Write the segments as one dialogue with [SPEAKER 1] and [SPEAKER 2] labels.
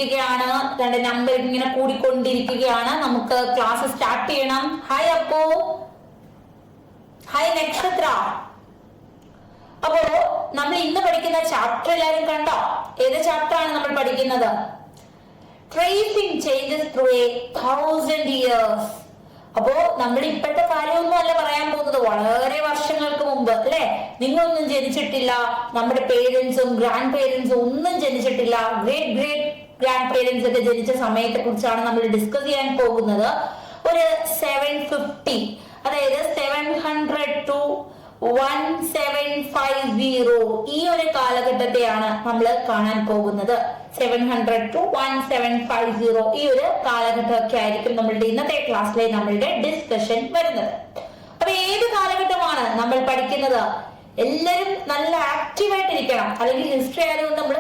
[SPEAKER 1] വന്നിരിക്കുകയാണ്. നമ്പർ ഇങ്ങനെ കൂടിക്കൊണ്ടിരിക്കുകയാണ്. നമുക്ക് ക്ലാസ് സ്റ്റാർട്ട് ചെയ്യണം. ഹായ് അപ്പോ, ഹായ് നക്ഷത്ര. അപ്പോ നമ്മൾ ഇന്ന് പഠിക്കുന്ന ചാപ്റ്റർ എല്ലാവരും കണ്ടോ? ഏത് ചാപ്റ്റർ ആണ് നമ്മൾ പഠിക്കുന്നത്? Tracing changes through A 1000 years. അപ്പോ നമ്മൾ ഇപ്പോഴത്തെ കാര്യമൊന്നും അല്ല പറയാൻ പോകുന്നത്, വളരെ വർഷങ്ങൾക്ക് മുമ്പ് അല്ലെ. നിങ്ങളൊന്നും ജനിച്ചിട്ടില്ല, നമ്മുടെ പേരൻസും ഗ്രാൻഡ് പേരൻസും ഒന്നും ജനിച്ചിട്ടില്ല, ഗ്രേറ്റ് ഗ്രാൻഡ് പേരൻസ് ഒക്കെ ജനിച്ച സമയത്തെ കുറിച്ചാണ് നമ്മൾ ഡിസ്കസ് ചെയ്യാൻ പോകുന്നത്. ഒരു 750, അതായത് 700 to 1750 ഈ ഒരു കാലഘട്ടത്തെയാണ് നമ്മൾ കാണാൻ പോകുന്നത്. 700 to 1750 ഈ ഒരു കാലഘട്ടമൊക്കെ ആയിരിക്കും നമ്മളുടെ ഇന്നത്തെ ക്ലാസ്സിലെ നമ്മളുടെ ഡിസ്കഷൻ വരുന്നത്. അപ്പൊ ഏത് കാലഘട്ടമാണ് നമ്മൾ പഠിക്കുന്നത്? എല്ലാരും നല്ല ആക്റ്റീവായിട്ടിരിക്കണം, അല്ലെങ്കിൽ ഹിസ്റ്ററി ആയതുകൊണ്ട് നമ്മൾ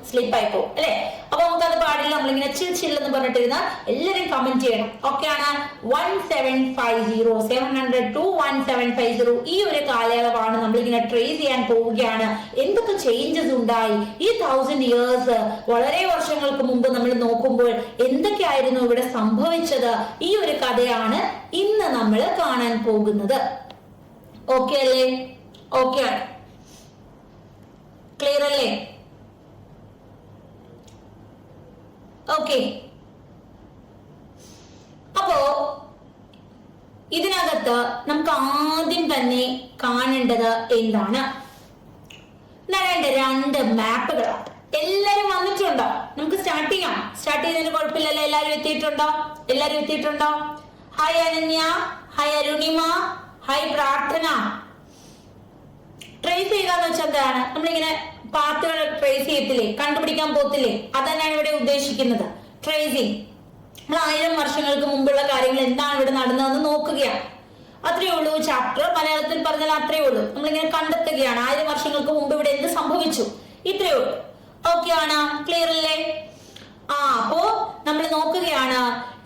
[SPEAKER 1] സ്ലിപ്പ് ആയി പോകും അല്ലെ. അപ്പൊ നമുക്കത് പാടില്ല, നമ്മളിങ്ങനെ ചില്ലെന്ന് പറഞ്ഞിട്ടിരുന്ന എല്ലാരും കമന്റ് ചെയ്യണം. ഓക്കെ ആണ്. 1750, 700 to 1750 ഈ ഒരു കാലയളവാണ് നമ്മളിങ്ങനെ ട്രേസ് ചെയ്യാൻ പോവുകയാണ്. എന്തൊക്കെ ചേഞ്ചസ് ഉണ്ടായി ഈ 1000 years, വളരെ വർഷങ്ങൾക്ക് മുമ്പ് നമ്മൾ നോക്കുമ്പോൾ എന്തൊക്കെയായിരുന്നു ഇവിടെ സംഭവിച്ചത്? ഈ ഒരു കഥയാണ് ഇന്ന് നമ്മൾ കാണാൻ പോകുന്നത്. ഓക്കെ അല്ലേ? ഓക്കെ ആണ്, ക്ലിയർ അല്ലേ? ഓക്കെ. അപ്പോ ഇതിനകത്ത് നമുക്ക് ആദ്യം തന്നെ കാണേണ്ടത് എന്താണ്? രണ്ട് മാപ്പുകളാണ്. എല്ലാരും വന്നിട്ടുണ്ടോ? നമുക്ക് സ്റ്റാർട്ട് ചെയ്യാം. സ്റ്റാർട്ട് ചെയ്തതിന് കുഴപ്പമില്ലല്ലോ. എല്ലാരും എത്തിയിട്ടുണ്ടോ? Hi Ananya, hi Arunima, hi Prarthana. Trace ചെയ്യുക വെച്ചാൽ എന്താണ്? നമ്മളിങ്ങനെ പാത്തുകൾ ട്രേസ് ചെയ്യത്തില്ലേ, കണ്ടുപിടിക്കാൻ പോത്തില്ലേ, അതന്നെയാണ് ഇവിടെ ഉദ്ദേശിക്കുന്നത്. ട്രേസിങ്. നമ്മൾ 1000 വർഷങ്ങൾക്ക് മുമ്പുള്ള കാര്യങ്ങൾ എന്താണ് ഇവിടെ നടന്നതെന്ന് നോക്കുകയാണ്. അത്രയേ ഉള്ളൂ ചാപ്റ്റർ. മലയാളത്തിൽ പറഞ്ഞാൽ അത്രയേ ഉള്ളൂ. നമ്മളിങ്ങനെ കണ്ടെത്തുകയാണ് 1000 വർഷങ്ങൾക്ക് മുമ്പ് ഇവിടെ എന്ത് സംഭവിച്ചു, ഇത്രയേ ഉള്ളൂ. ഓക്കെ ആണ്, ക്ലിയർ അല്ലേ? അപ്പോ നമ്മൾ നോക്കുകയാണ്.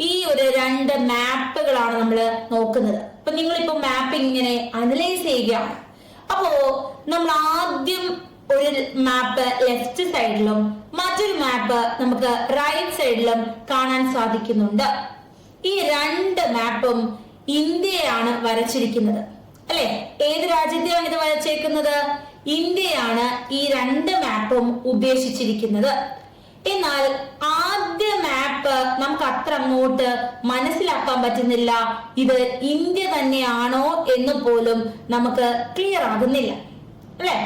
[SPEAKER 1] ഈ ഒരു 2 മാപ്പുകളാണ് നമ്മൾ നോക്കുന്നത്. അപ്പൊ നിങ്ങളിപ്പോ മാപ്പിംഗ് ഇങ്ങനെ അനലൈസ് ചെയ്യുകയാണ്. അപ്പോ നമ്മൾ ആദ്യം ഒരു മാപ്പ് ലെഫ്റ്റ് സൈഡിലും മറ്റൊരു മാപ്പ് നമുക്ക് റൈറ്റ് സൈഡിലും കാണാൻ സാധിക്കുന്നുണ്ട്. ഈ 2 മാപ്പും ഇന്ത്യയാണ് വരച്ചിരിക്കുന്നത് അല്ലെ. ഏത് രാജ്യത്തെയാണ് ഇത് വരച്ചേക്കുന്നത്? ഇന്ത്യയാണ് ഈ 2 മാപ്പും ഉദ്ദേശിച്ചിരിക്കുന്നത്. എന്നാൽ ആദ്യ മാപ്പ് നമുക്ക് അത്ര അങ്ങോട്ട് മനസ്സിലാക്കാൻ പറ്റുന്നില്ല. ഇത് ഇന്ത്യ തന്നെയാണോ എന്ന് പോലും നമുക്ക് ക്ലിയർ ആകുന്നില്ല അല്ലെ.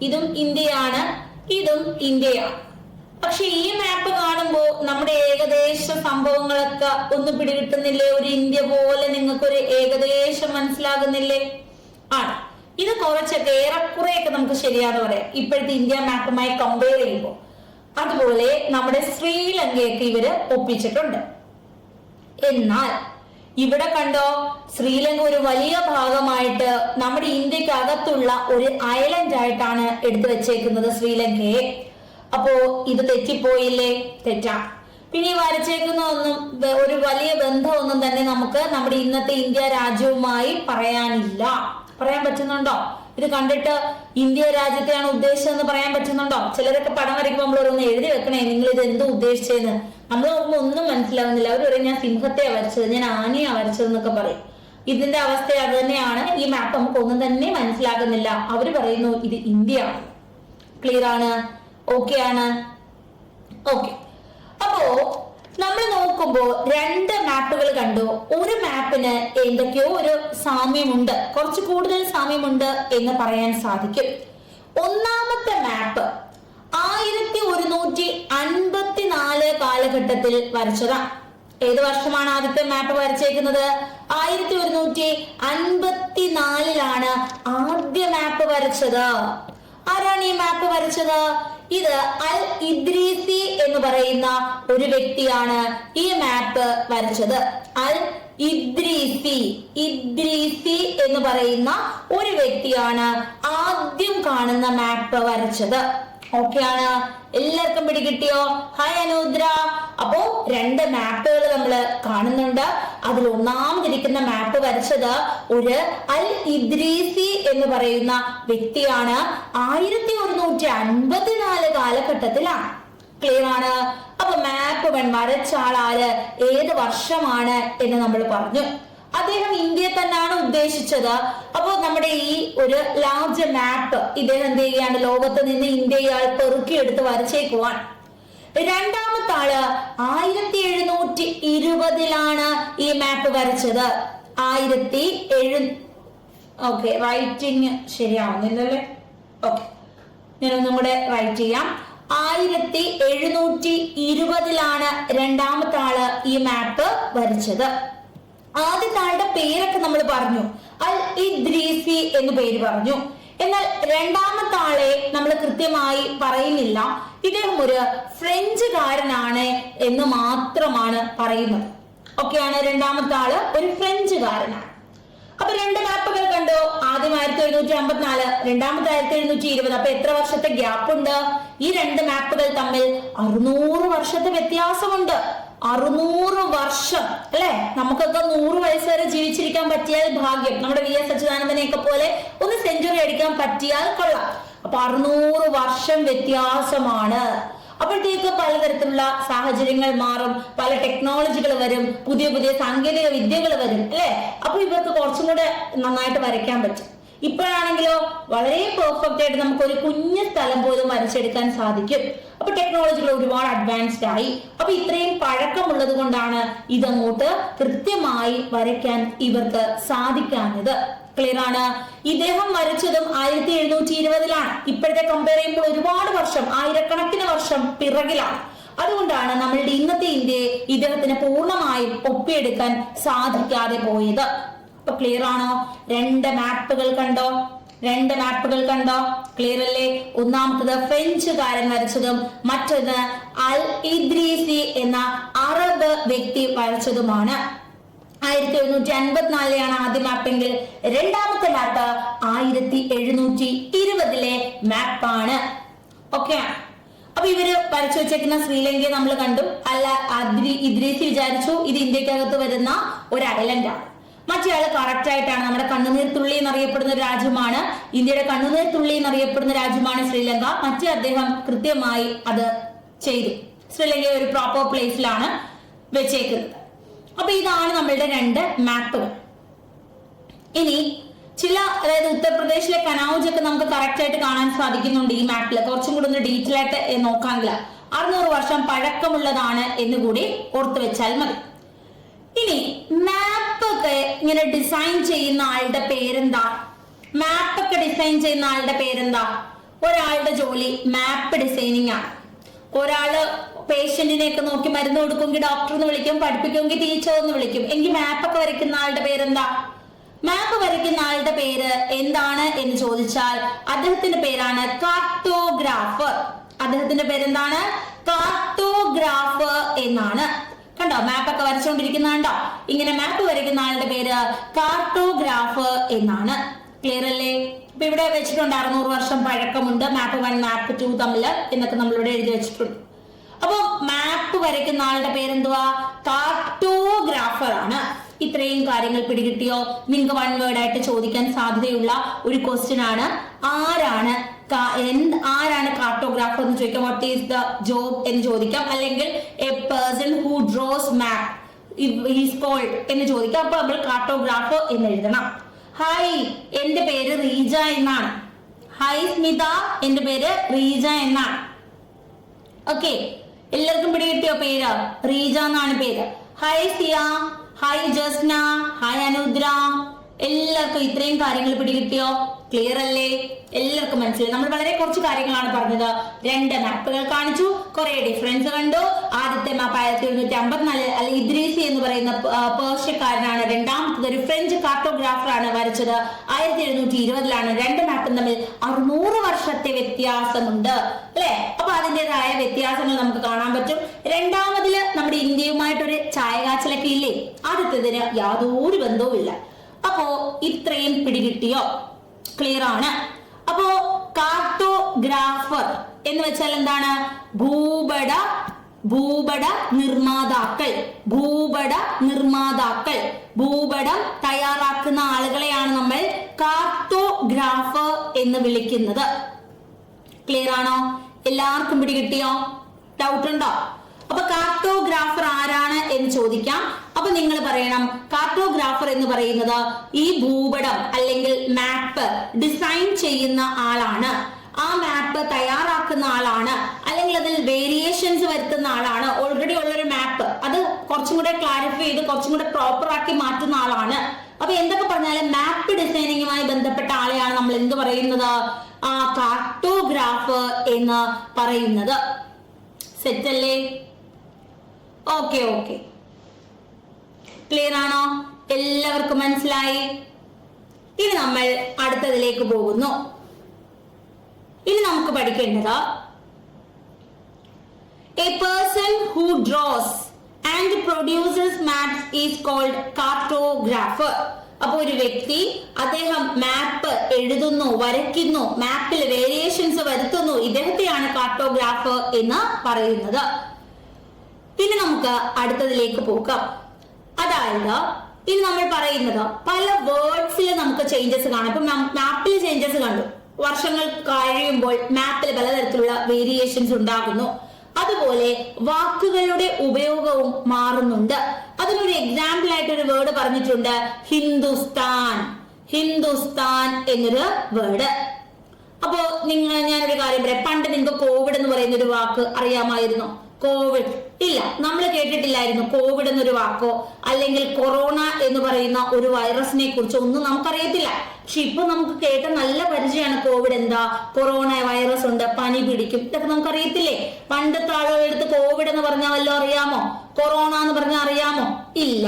[SPEAKER 1] ഇതും ഇന്ത്യയാണ്, ഇതും ഇന്ത്യയാണ്. പക്ഷെ ഈ മാപ്പ് കാണുമ്പോൾ നമ്മുടെ ഏകദേശ സംഭവങ്ങളൊക്കെ ഒന്ന് പിടികിട്ടുന്നില്ലേ? ഒരു ഇന്ത്യ പോലെ നിങ്ങൾക്കൊരു ഏകദേശം മനസ്സിലാകുന്നില്ലേ? ആണ്. ഇത് കുറച്ചൊക്കെ ഏറെക്കുറെയൊക്കെ നമുക്ക് ശരിയാന്ന് പറയാം ഇപ്പോഴത്തെ ഇന്ത്യ മാപ്പുമായി കമ്പയർ ചെയ്യുമ്പോൾ. അതുപോലെ നമ്മുടെ ശ്രീലങ്കയൊക്കെ ഇവര് ഒപ്പിച്ചിട്ടുണ്ട്. എന്നാൽ ഇവിടെ കണ്ടോ, ശ്രീലങ്ക ഒരു വലിയ ഭാഗമായിട്ട് നമ്മുടെ ഇന്ത്യക്ക് അകത്തുള്ള ഒരു ഐലൻഡ് ആയിട്ടാണ് എടുത്തു വെച്ചേക്കുന്നത് ശ്രീലങ്കയെ. അപ്പോ ഇത് തെറ്റിപ്പോയില്ലേ? തെറ്റാണ്. പിന്നെ ഈ വരച്ചേക്കുന്ന ഒന്നും ഒരു വലിയ ബന്ധമൊന്നും തന്നെ നമുക്ക് നമ്മുടെ ഇന്നത്തെ ഇന്ത്യ രാജ്യവുമായി പറയാനില്ല. പറയാൻ പറ്റുന്നുണ്ടോ? ഇത് കണ്ടിട്ട് ഇന്ത്യ രാജ്യത്തെയാണ് ഉദ്ദേശിച്ചതെന്ന് പറയാൻ പറ്റുന്നുണ്ടോ? ചിലരൊക്കെ പടം വരയ്ക്കുമ്പോൾ നമ്മൾ ഒന്ന് എഴുതി വെക്കണേ, നിങ്ങൾ ഇത് എന്ത് ഉദ്ദേശിച്ചതെന്ന്. നമ്മൾ നോക്കുമ്പോൾ ഒന്നും മനസ്സിലാവുന്നില്ല. അവർ പറയും ഞാൻ സിംഹത്തെയാ വരച്ചത്, ഞാൻ ആനയാ വരച്ചതെന്നൊക്കെ പറയും. ഇതിന്റെ അവസ്ഥ അത് തന്നെയാണ്. ഈ മാപ്പ് നമുക്ക് ഒന്നും തന്നെ മനസ്സിലാകുന്നില്ല. അവര് പറയുന്നു ഇത് ഇന്ത്യ ആണ്. ക്ലിയർ ആണ്? ഓക്കെ ആണ്? ഓക്കെ. അപ്പോ നമ്മൾ നോക്കുമ്പോ 2 മാപ്പുകൾ കണ്ടു. ഒരു മാപ്പിന് എന്തൊക്കെയോ ഒരു സാമ്യമുണ്ട്, കുറച്ച് കൂടുതൽ സാമ്യമുണ്ട് എന്ന് പറയാൻ സാധിക്കും. ഒന്നാമത്തെ മാപ്പ് 1154 കാലഘട്ടത്തിൽ വരച്ചതാണ്. ഏത് വർഷമാണ് ആദ്യത്തെ മാപ്പ് വരച്ചേക്കുന്നത്? 1154 ആദ്യ മാപ്പ് വരച്ചത്. ആരാണ് ഈ മാപ്പ് വരച്ചത്? ഇത് അൽ ഇദ്രീസി എന്ന് പറയുന്ന ഒരു വ്യക്തിയാണ് ഈ മാപ്പ് വരച്ചത്. അൽ ഇദ്രീസി എന്ന് പറയുന്ന ഒരു വ്യക്തിയാണ് ആദ്യം കാണുന്ന മാപ്പ് വരച്ചത്. ഓക്കെ ആണ്? എല്ലാവർക്കും പിടികിട്ടിയോ? ഹായ് അനുദ്ര. അപ്പോ 2 മാപ്പുകൾ നമ്മൾ കാണുന്നുണ്ട്. അതിൽ ഒന്നാമതിരിക്കുന്ന മാപ്പ് വരച്ചത് ഒരു അൽ ഇദ്രീസി എന്ന് പറയുന്ന വ്യക്തിയാണ്. 1154 കാലഘട്ടത്തിലാണ്. ക്ലിയർ ആണ്. അപ്പൊ മാപ്പ് വരച്ച ആളാര്, ഏത് വർഷമാണ് എന്ന് നമ്മൾ പറഞ്ഞു. അദ്ദേഹം ഇന്ത്യയെ തന്നെയാണ് ഉദ്ദേശിച്ചത്. അപ്പോൾ നമ്മുടെ ഈ ഒരു ലാർജ് മാപ്പ് ഇദ്ദേഹം എന്ത് ചെയ്യാണ്, ലോകത്ത് നിന്ന് ഇന്ത്യയെ പെറുക്കിയെടുത്ത് വരച്ചേക്കുവാണ്. രണ്ടാമത്തെ ആള് 1720 ഈ മാപ്പ് വരച്ചത്. 1700 ഓക്കെ, റൈറ്റിംഗ് ശരിയാവുന്നില്ലല്ലേ? ഓക്കെ, ഞാനൊന്നും കൂടെ റൈറ്റ് ചെയ്യാം. 1720 രണ്ടാമത്തെ ആള് ഈ മാപ്പ് വരച്ചത്. ആദ്യത്തെ ആളുടെ പേരൊക്കെ നമ്മൾ പറഞ്ഞു, അൽ ഇദ്രീസി എന്ന് പേര് പറഞ്ഞു. എന്നാൽ രണ്ടാമത്തെ ആളെ നമ്മൾ കൃത്യമായി പറയുന്നില്ല. ഇദ്ദേഹം ഒരു ഫ്രഞ്ചുകാരനാണ് എന്ന് മാത്രമാണ് പറയുന്നത്. ഓക്കെയാണ്, രണ്ടാമത്തെ ആള് ഒരു ഫ്രഞ്ചുകാരനാണ്. അപ്പൊ രണ്ട് മാപ്പുകൾ കണ്ടോ, ആദ്യം 1754, രണ്ടാമത്തെ 1720. അപ്പൊ എത്ര വർഷത്തെ ഗ്യാപ്പ് ഉണ്ട്? ഈ രണ്ട് മാപ്പുകൾ തമ്മിൽ 600 വർഷത്തെ വ്യത്യാസമുണ്ട്. 600 വർഷം അല്ലെ? നമുക്കൊക്കെ 100 വയസ്സ് വരെ ജീവിച്ചിരിക്കാൻ പറ്റിയാൽ ഭാഗ്യം. നമ്മുടെ വി എസ് അച്യുതാനന്ദനെയൊക്കെ പോലെ ഒന്ന് സെഞ്ചുറി അടിക്കാൻ പറ്റിയാൽ കൊള്ളാം. അപ്പൊ 600 വർഷം വ്യത്യാസമാണ്. അപ്പോഴത്തേക്ക് പലതരത്തിലുള്ള സാഹചര്യങ്ങൾ മാറും, പല ടെക്നോളജികൾ വരും, പുതിയ പുതിയ സാങ്കേതിക വിദ്യകൾ വരും അല്ലെ? അപ്പൊ ഇവർക്ക് കുറച്ചും കൂടെ നന്നായിട്ട് വരയ്ക്കാൻ പറ്റും. ഇപ്പോഴാണെങ്കിലോ വളരെ പെർഫെക്റ്റ് ആയിട്ട് നമുക്ക് ഒരു കുഞ്ഞു സ്ഥലം പോലും വരച്ചെടുക്കാൻ സാധിക്കും. അപ്പൊ ടെക്നോളജികൾ ഒരുപാട് അഡ്വാൻസ്ഡ് ആയി. അപ്പൊ ഇത്രയും പഴക്കമുള്ളത് കൊണ്ടാണ് ഇതങ്ങോട്ട് കൃത്യമായി വരയ്ക്കാൻ ഇവർക്ക് സാധിക്കാഞ്ഞത്. ക്ലിയർ ആണ്. ഇദ്ദേഹം വരച്ചതും 1720 ഇപ്പോഴത്തെ കമ്പയർ ചെയ്യുമ്പോൾ ഒരുപാട് വർഷം, ആയിരക്കണക്കിന് വർഷം പിറകിലാണ്. അതുകൊണ്ടാണ് നമ്മളുടെ ഇന്നത്തെ ഇന്ത്യയെ ഇദ്ദേഹത്തിന് പൂർണ്ണമായും ഒപ്പിയെടുക്കാൻ സാധിക്കാതെ പോയത്. അപ്പൊ ക്ലിയർ ആണോ? രണ്ട് മാപ്പുകൾ കണ്ടോ? ക്ലിയർ അല്ലേ? ഒന്നാമത്തത് ഫ്രഞ്ചുകാരൻ വരച്ചതും മറ്റൊന്ന് അൽ ഇദ്രീസി എന്ന അറബ് വ്യക്തി വരച്ചതുമാണ്. 1754 ആദ്യ മാപ്പെങ്കിൽ രണ്ടാമത്തെ മാപ്പ് 1720 മാപ്പാണ്. ഓക്കെ, അപ്പൊ ഇവര് വരച്ചു വെച്ചേക്കുന്ന ശ്രീലങ്കയെ നമ്മൾ കണ്ടു. അല്ല ഇദ്രീസി വിചാരിച്ചു ഇത് ഇന്ത്യക്കകത്ത് വരുന്ന ഒരു ഐലൻഡാണ്. മറ്റേ ആള് കറക്റ്റ് ആയിട്ടാണ്, നമ്മുടെ കണ്ണുനീർ തുള്ളി എന്നറിയപ്പെടുന്ന ഒരു രാജ്യമാണ്, ഇന്ത്യയുടെ കണ്ണുനീർ തുള്ളി എന്നറിയപ്പെടുന്ന രാജ്യമാണ് ശ്രീലങ്ക. മറ്റേ അദ്ദേഹം കൃത്യമായി അത് ചെയ്തു. ശ്രീലങ്കയെ ഒരു പ്രോപ്പർ പ്ലേസിലാണ് വെച്ചേക്കുന്നത്. അപ്പൊ ഇതാണ് നമ്മളുടെ രണ്ട് മാപ്പുകൾ. ഇനി ചില, അതായത് ഉത്തർപ്രദേശിലെ കനൌജ് ഒക്കെ നമുക്ക് കറക്റ്റ് ആയിട്ട് കാണാൻ സാധിക്കുന്നുണ്ട് ഈ മാപ്പിൽ. കുറച്ചും കൂടി ഒന്ന് ഡീറ്റെയിൽ ആയിട്ട് നോക്കാനില്ല. 600 വർഷം പഴക്കമുള്ളതാണ് എന്ന് കൂടി ഓർത്തു വെച്ചാൽ മതി. ഇനി മാപ്പ് ഒക്കെ ഇങ്ങനെ ഡിസൈൻ ചെയ്യുന്ന ആളുടെ പേരെന്താ? മാപ്പൊക്കെ ഡിസൈൻ ചെയ്യുന്ന ആളുടെ പേരെന്താ? ഒരാളുടെ ജോലി മാപ്പ് ഡിസൈനിങ് ആണ്. ഒരാള് പേഷ്യന്റിനെ ഒക്കെ നോക്കി മരുന്ന് കൊടുക്കുമെങ്കിൽ ഡോക്ടർ എന്ന് വിളിക്കും, പഠിപ്പിക്കുമെങ്കിൽ ടീച്ചർ എന്ന് വിളിക്കും. എങ്കിൽ മാപ്പൊക്കെ വരയ്ക്കുന്ന ആളുടെ പേരെന്താ? മാപ്പ് വരയ്ക്കുന്ന ആളുടെ പേര് എന്താണ് എന്ന് ചോദിച്ചാൽ അദ്ദേഹത്തിന്റെ പേരാണ് കാർട്ടോഗ്രാഫർ. അദ്ദേഹത്തിന്റെ പേരെന്താണ്? കാർട്ടോഗ്രാഫർ എന്നാണ്. കണ്ടോ, മാപ്പൊക്കെ വരച്ചുകൊണ്ടിരിക്കുന്ന കണ്ടോ? ഇങ്ങനെ മാപ്പ് വരയ്ക്കുന്ന ആളുടെ പേര് കാർട്ടോഗ്രാഫർ എന്നാണ്. ക്ലിയർ അല്ലേ? അപ്പൊ ഇവിടെ വെച്ചിട്ടുണ്ട് 600 വർഷം പഴക്കമുണ്ട്, മാപ്പ് 1 മാപ്പ് 2 തമ്മിൽ എന്നൊക്കെ നമ്മളിവിടെ എഴുതി വെച്ചിട്ടുണ്ട്. അപ്പൊ മാപ്പ് വരയ്ക്കുന്ന ആളുടെ പേരെന്തുവാ? കാർട്ടോഗ്രാഫർ ആണ്. ഇത്രയും കാര്യങ്ങൾ പിടികിട്ടിയോ? നിങ്ങൾക്ക് 1 വേർഡ് ആയിട്ട് ചോദിക്കാൻ സാധ്യതയുള്ള ഒരു ക്വസ്റ്റ്യൻ ആണ്. ആരാണ് കാർട്ടോഗ്രാഫർ എന്ന് ചോദിക്കാം. വാട്ട് ഈസ് ദ ജോബ് എന്ന് ചോദിക്കാം. അല്ലെങ്കിൽ a person who draws map is called എന്ന് ചോദിക്കാം. അപ്പൊ നമ്മൾ കാർട്ടോഗ്രാഫർ എന്ന് എഴുതണം. ഹായ്, എന്റെ പേര് റീജ എന്നാണ്. ഹായ് സ്മിത, എന്റെ പേര് റീജ എന്നാണ്. ഓക്കെ, എല്ലാവർക്കും പിടികിട്ടിയോ പേര്? റീജ എന്നാണ് പേര്. ഹായ് സിയ, ഹായ് ജസ്ന, ഹായ് അനുദ്ര. എല്ലാവർക്കും ഇത്രയും കാര്യങ്ങൾ പിടികിട്ടിയോ? ക്ലിയർ അല്ലേ? എല്ലാവർക്കും മനസ്സിലായി. നമ്മൾ വളരെ കുറച്ച് കാര്യങ്ങളാണ് പറഞ്ഞത്. 2 മാപ്പുകൾ കാണിച്ചു, കുറെ ഡിഫറൻസ് കണ്ടു. ആദ്യത്തെ മാപ്പ് 1754 അല്ലെ ഇദ്രീസി എന്ന് പറയുന്ന പേർഷ്യക്കാരനാണ്. രണ്ടാമത്തത് ഒരു ഫ്രഞ്ച് കാർട്ടോഗ്രാഫർ ആണ് വരച്ചത്. 1720 രണ്ട് മാപ്പും തമ്മിൽ 600 വർഷത്തെ വ്യത്യാസമുണ്ട് അല്ലെ? അപ്പൊ അതിൻ്റെതായ വ്യത്യാസങ്ങൾ നമുക്ക് കാണാൻ പറ്റും. രണ്ടാമതില് നമ്മുടെ ഇന്ത്യയുമായിട്ടൊരു ചായകാച്ചലൊക്കെ ഇല്ലേ? ആദ്യത്തേതിന് യാതൊരു ബന്ധവും ഇല്ല. അപ്പോ ഇത്രയും പിടികിട്ടിയോ? ക്ലിയർ ആണ്. അപ്പോ കാർട്ടോഗ്രാഫർ എന്ന് വെച്ചാൽ എന്താണ്? ഭൂപട നിർമ്മാതാക്കൾ. ഭൂപടം തയ്യാറാക്കുന്ന ആളുകളെയാണ് നമ്മൾ കാർട്ടോഗ്രാഫർ എന്ന് വിളിക്കുന്നത്. ക്ലിയർ ആണോ? എല്ലാവർക്കും പിടികിട്ടിയോ? ഡൗട്ട് ഉണ്ടോ? അപ്പൊ കാർട്ടോഗ്രാഫർ ആരാണ് എന്ന് ചോദിക്കാം. അപ്പൊ നിങ്ങൾ പറയണം കാർട്ടോഗ്രാഫർ എന്ന് പറയുന്നത് ഈ ഭൂപടം അല്ലെങ്കിൽ മാപ്പ് ഡിസൈൻ ചെയ്യുന്ന ആളാണ്, ആ മാപ്പ് തയ്യാറാക്കുന്ന ആളാണ്, അല്ലെങ്കിൽ അതിൽ വേരിയേഷൻസ് വരുത്തുന്ന ആളാണ്. ഓൾറെഡി ഉള്ളൊരു മാപ്പ് അത് കുറച്ചും കൂടെ ക്ലാരിഫൈ ചെയ്ത് കുറച്ചും കൂടെ പ്രോപ്പർ ആക്കി മാറ്റുന്ന ആളാണ്. അപ്പൊ എന്തൊക്കെ പറഞ്ഞാലും മാപ്പ് ഡിസൈനിങ്ങുമായി ബന്ധപ്പെട്ട ആളെയാണ് നമ്മൾ എന്ത് പറയുന്നത്? ആ കാർട്ടോഗ്രാഫർ എന്ന് പറയുന്നത്. സെറ്റ് അല്ലേ? ഓക്കെ ഓക്കെ, ക്ലിയർ ആണോ? എല്ലാവർക്കും മനസ്സിലായി? ഇനി നമ്മൾ അടുത്തതിലേക്ക് പോകുന്നു. ഇനി നമുക്ക് പഠിക്കേണ്ടത് a person who draws and produces maps is called cartographer. അപ്പൊ ഒരു വ്യക്തി അദ്ദേഹം മാപ്പ് എഴുതുന്നു, വരയ്ക്കുന്നു, മാപ്പിൽ വേരിയേഷൻസ് വരുത്തുന്നു, ഇദ്ദേഹത്തെയാണ് കാർട്ടോഗ്രാഫർ എന്ന് പറയുന്നത്. പിന്നെ നമുക്ക് അടുത്തതിലേക്ക് പോകാം. അതായത് ഇനി നമ്മൾ പറയുന്നത് പല വേർഡ്സിൽ നമുക്ക് ചേഞ്ചസ് കാണാം. ഇപ്പൊ മാപ്പിൽ ചേഞ്ചസ് കണ്ടു, വർഷങ്ങൾ കഴിയുമ്പോൾ മാപ്പിൽ പലതരത്തിലുള്ള വേരിയേഷൻസ് ഉണ്ടാകുന്നു. അതുപോലെ വാക്കുകളുടെ ഉപയോഗവും മാറുന്നുണ്ട്. അതിനൊരു എക്സാമ്പിൾ ആയിട്ട് ഒരു വേർഡ് പറഞ്ഞിട്ടുണ്ട്, ഹിന്ദുസ്ഥാൻ. ഹിന്ദുസ്ഥാൻ എന്നൊരു വേർഡ്. അപ്പോ ഞാനൊരു കാര്യം പറയാം. പണ്ട് നിങ്ങൾക്ക് കോവിഡ് എന്ന് പറയുന്ന ഒരു വാക്ക് അറിയാമായിരുന്നോ? കോവിഡ് ഇല്ല, നമ്മൾ കേട്ടിട്ടില്ലായിരുന്നു കോവിഡ് എന്നൊരു വാക്കോ അല്ലെങ്കിൽ കൊറോണ എന്ന് പറയുന്ന ഒരു വൈറസിനെ കുറിച്ചോ ഒന്നും നമുക്കറിയത്തില്ല. പക്ഷെ ഇപ്പൊ നമുക്ക് കേട്ട നല്ല പരിചയമാണ്. കോവിഡ് എന്താ, കൊറോണ വൈറസ് ഉണ്ട്, പനി പിടിക്കും, ഇതൊക്കെ നമുക്ക് അറിയത്തില്ലേ? പണ്ടത്തെ ആളുകളെടുത്ത് കോവിഡ് എന്ന് പറഞ്ഞാൽ വല്ലോ അറിയാമോ? കൊറോണ എന്ന് പറഞ്ഞാൽ അറിയാമോ? ഇല്ല.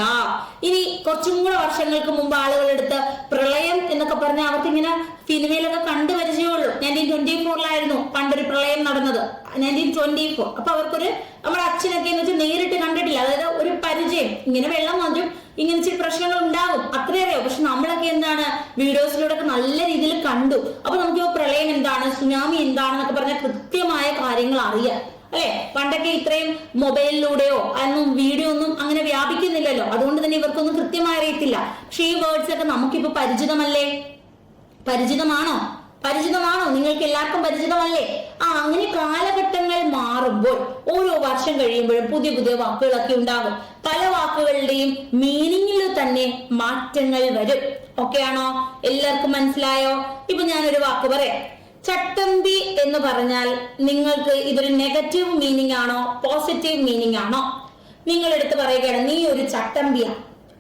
[SPEAKER 1] ഇനി കുറച്ചും കൂടെ വർഷങ്ങൾക്ക് മുമ്പ് ആളുകളെടുത്ത് പ്രളയം എന്നൊക്കെ പറഞ്ഞാൽ അവർക്ക് ഇങ്ങനെ സിനിമയിലൊക്കെ കണ്ടു പരിചയമുള്ളൂ. 1924 പണ്ടൊരു പ്രളയം നടന്നത്, 1924. അപ്പൊ അവർക്കൊരു നമ്മുടെ അച്ഛനൊക്കെ എന്ന് വെച്ചാൽ നേരിട്ട് കണ്ടിട്ടില്ല. അതായത് ഒരു പരിചയം, ഇങ്ങനെ വെള്ളം വന്നും ഇങ്ങനെ ചില പ്രശ്നങ്ങൾ ഉണ്ടാകും, അത്രേ അറിയോ. പക്ഷെ നമ്മളൊക്കെ എന്താണ് വീഡിയോസിലൂടെ ഒക്കെ നല്ല രീതിയിൽ കണ്ടു. അപ്പൊ നമുക്ക് പ്രളയം എന്താണ്, സുനാമി എന്താണെന്നൊക്കെ പറഞ്ഞാൽ കൃത്യമായ കാര്യങ്ങൾ അറിയാം അല്ലെ? പണ്ടൊക്കെ ഇത്രയും മൊബൈലിലൂടെയോ അതൊന്നും വീഡിയോ ഒന്നും അങ്ങനെ വ്യാപിക്കുന്നില്ലല്ലോ. അതുകൊണ്ട് തന്നെ ഇവർക്കൊന്നും കൃത്യമായി അറിയത്തില്ല. പക്ഷെ ഈ വേർഡ്സ് ഒക്കെ നമുക്കിപ്പോ പരിചിതമല്ലേ? പരിചിതമാണോ? പരിചിതമാണോ? നിങ്ങൾക്ക് എല്ലാവർക്കും പരിചിതമല്ലേ? അങ്ങനെ കാലഘട്ടങ്ങൾ മാറുമ്പോൾ ഓരോ വർഷം കഴിയുമ്പോഴും പുതിയ പുതിയ വാക്കുകളൊക്കെ ഉണ്ടാകും. പല വാക്കുകളുടെയും മീനിങ്ങിൽ തന്നെ മാറ്റങ്ങൾ വരും. ഓക്കെ ആണോ? എല്ലാവർക്കും മനസ്സിലായോ? ഇപ്പൊ ഞാനൊരു വാക്ക് പറയാം. ചട്ടമ്പി എന്ന് പറഞ്ഞാൽ നിങ്ങൾക്ക് ഇതൊരു നെഗറ്റീവ് മീനിങ് ആണോ പോസിറ്റീവ് മീനിങ് ആണോ? നിങ്ങൾ എടുത്ത് പറയുകയാണ് നീ ഒരു ചട്ടമ്പിയാണ്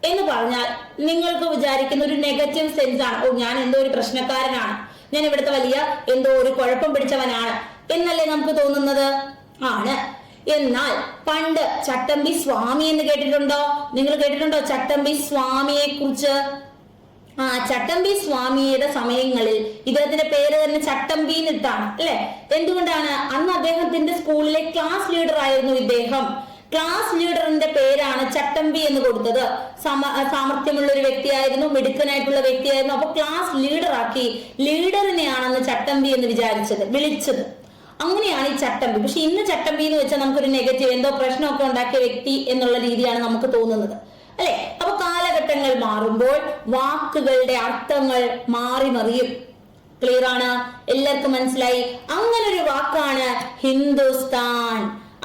[SPEAKER 1] എന്ന് പറഞ്ഞാൽ നിങ്ങൾക്ക് വിചാരിക്കുന്ന ഒരു നെഗറ്റീവ് സെൻസ് ആണ്. ഓ, ഞാൻ എന്തോ ഒരു പ്രശ്നക്കാരനാണ്, ഞാൻ ഇവിടുത്തെ വലിയ എന്തോ ഒരു കുഴപ്പം പിടിച്ചവനാണ് എന്നല്ലേ നമുക്ക് തോന്നുന്നത്? ആണ്. എന്നാൽ പണ്ട് ചട്ടമ്പി സ്വാമി എന്ന് കേട്ടിട്ടുണ്ടോ? നിങ്ങൾ കേട്ടിട്ടുണ്ടോ ചട്ടമ്പി സ്വാമിയെ കുറിച്ച്? ചട്ടമ്പി സ്വാമിയുടെ സമയങ്ങളിൽ ഇദ്ദേഹത്തിന്റെ പേര് തന്നെ ചട്ടമ്പി എന്നിട്ടാണ് അല്ലെ? എന്തുകൊണ്ടാണ്? അന്ന് അദ്ദേഹത്തിന്റെ സ്കൂളിലെ ക്ലാസ് ലീഡർ ആയിരുന്നു ഇദ്ദേഹം. ക്ലാസ് ലീഡറിന്റെ പേരാണ് ചട്ടമ്പി എന്ന് കൊടുത്തത്. സാമർഥ്യമുള്ള ഒരു വ്യക്തിയായിരുന്നു, മിടുക്കനായിട്ടുള്ള വ്യക്തിയായിരുന്നു. അപ്പൊ ക്ലാസ് ലീഡർ ആക്കി, ലീഡറിനെയാണ് അന്ന് ചട്ടമ്പി എന്ന് വിളിച്ചത്. അങ്ങനെയാണ് ഈ ചട്ടമ്പി. പക്ഷെ ഇന്ന് ചട്ടമ്പി എന്ന് വെച്ചാൽ നമുക്കൊരു നെഗറ്റീവ്, എന്തോ പ്രശ്നമൊക്കെ ഉണ്ടാക്കിയ വ്യക്തി എന്നുള്ള രീതിയാണ് നമുക്ക് തോന്നുന്നത് അല്ലെ? അപ്പൊ കാലഘട്ടങ്ങൾ മാറുമ്പോൾ വാക്കുകളുടെ അർത്ഥങ്ങൾ മാറി മറിയും. ക്ലിയർ ആണ്? എല്ലാവർക്കും മനസ്സിലായി? അങ്ങനൊരു വാക്കാണ് ഹിന്ദുസ്ഥാൻ.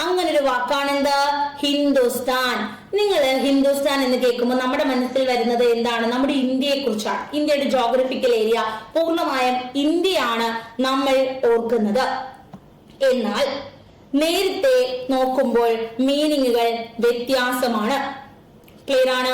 [SPEAKER 1] അങ്ങനൊരു വാക്കാണ് എന്താ? ഹിന്ദുസ്ഥാൻ. നിങ്ങൾ ഹിന്ദുസ്ഥാൻ എന്ന് കേൾക്കുമ്പോൾ നമ്മുടെ മനസ്സിൽ വരുന്നത് എന്താണ്? നമ്മുടെ ഇന്ത്യയെ കുറിച്ചാണ്. ഇന്ത്യയുടെ ജോഗ്രഫിക്കൽ ഏരിയ പൂർണ്ണമായും ഇന്ത്യയാണ് നമ്മൾ ഓർക്കുന്നത്. എന്നാൽ നേരത്തെ നോക്കുമ്പോൾ മീനിങ്ങുകൾ വ്യത്യാസമാണ്. ക്ലിയർ ആണ്?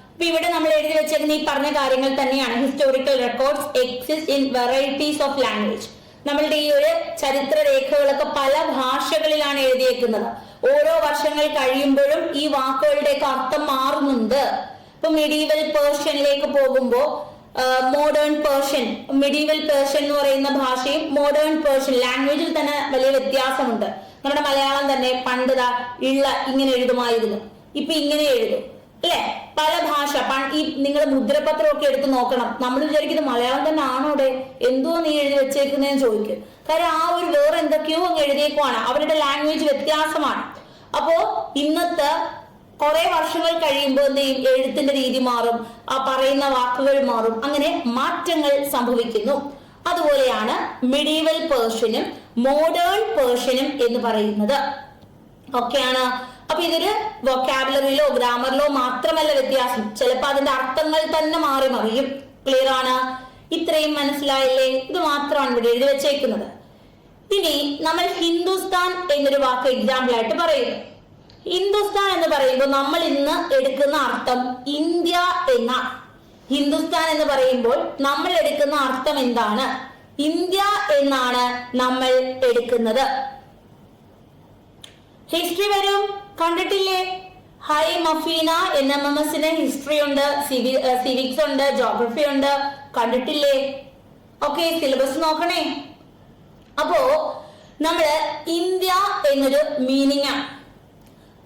[SPEAKER 1] അപ്പൊ ഇവിടെ നമ്മൾ എഴുതി വെച്ചേക്കുന്ന ഈ പറഞ്ഞ കാര്യങ്ങൾ തന്നെയാണ്. Historical records exist in varieties of language. നമ്മളുടെ ഈ ഒരു ചരിത്ര രേഖകളൊക്കെ പല ഭാഷകളിലാണ് എഴുതിയേക്കുന്നത്. ഓരോ വർഷങ്ങൾ കഴിയുമ്പോഴും ഈ വാക്കുകളുടെയൊക്കെ അർത്ഥം മാറുന്നുണ്ട്. ഇപ്പൊ മിഡീവൽ പേർഷ്യനിലേക്ക് പോകുമ്പോ മോഡേൺ പേർഷ്യൻ, മിഡീവൽ പേർഷ്യൻ എന്ന് പറയുന്ന ഭാഷയും മോഡേൺ പേർഷ്യൻ ലാംഗ്വേജിൽ തന്നെ വലിയ വ്യത്യാസമുണ്ട്. നമ്മുടെ മലയാളം തന്നെ പണ്ടിതാ ഇങ്ങനെ എഴുതുമായിരുന്നു, ഇപ്പൊ ഇങ്ങനെ എഴുതും അല്ലെ? പല ഭാഷ ഈ നിങ്ങൾ മുദ്രപത്രമൊക്കെ എടുത്ത് നോക്കണം. നമ്മൾ വിചാരിക്കുന്നത് മലയാളം തന്നെ ആണോടെ, എന്തോ നീ എഴുതി വെച്ചേക്കുന്നതെന്ന് ചോദിക്കും. കാര്യം ആ ഒരു വേറെ എന്തൊക്കെയോ അങ്ങ് എഴുതിയേക്കുവാണ്. അവരുടെ ലാംഗ്വേജ് വ്യത്യാസമാണ്. അപ്പോ ഇന്നത്തെ കുറെ വർഷങ്ങൾ കഴിയുമ്പോൾ എന്ത് ചെയ്യും? എഴുത്തിന്റെ രീതി മാറും, ആ പറയുന്ന വാക്കുകൾ മാറും, അങ്ങനെ മാറ്റങ്ങൾ സംഭവിക്കുന്നു. അതുപോലെയാണ് മിഡീവൽ പേർഷ്യനും മോഡേൺ പേർഷ്യനും എന്ന് പറയുന്നത്. ഓക്കെയാണ്. അപ്പൊ ഇതൊരു വൊക്കാബുലറിയിലോ ഗ്രാമറിലോ മാത്രമല്ല വ്യത്യാസം, ചിലപ്പോ അതിന്റെ അർത്ഥങ്ങൾ തന്നെ മാറി മറിയും. ക്ലിയർ ആണ്? ഇത്രയും മനസ്സിലായില്ലേ? ഇത് മാത്രമാണ് ഇവിടെ എഴുതി വെച്ചേക്കുന്നത്. ഇനി നമ്മൾ ഹിന്ദുസ്ഥാൻ എന്നൊരു വാക്ക് എക്സാമ്പിൾ ആയിട്ട് പറയുന്നു. ഹിന്ദുസ്ഥാൻ എന്ന് പറയുമ്പോൾ നമ്മൾ ഇന്ന് എടുക്കുന്ന അർത്ഥം ഇന്ത്യ എന്ന. ഹിന്ദുസ്ഥാൻ എന്ന് പറയുമ്പോൾ നമ്മൾ എടുക്കുന്ന അർത്ഥം എന്താണ്? ഇന്ത്യ എന്നാണ് നമ്മൾ എടുക്കുന്നത്. ഹിസ്റ്ററി വരും, കണ്ടിട്ടില്ലേ? ഹൈ മഫീന NMMSന് ഹിസ്റ്ററി ഉണ്ട്, സിവിക്സ് ഉണ്ട്, ജോഗ്രഫി ഉണ്ട്, കണ്ടിട്ടില്ലേ? ഓക്കെ, സിലബസ് നോക്കണേ. അപ്പോ നമ്മള് ഇന്ത്യ എന്നൊരു മീനിങ് ആണ്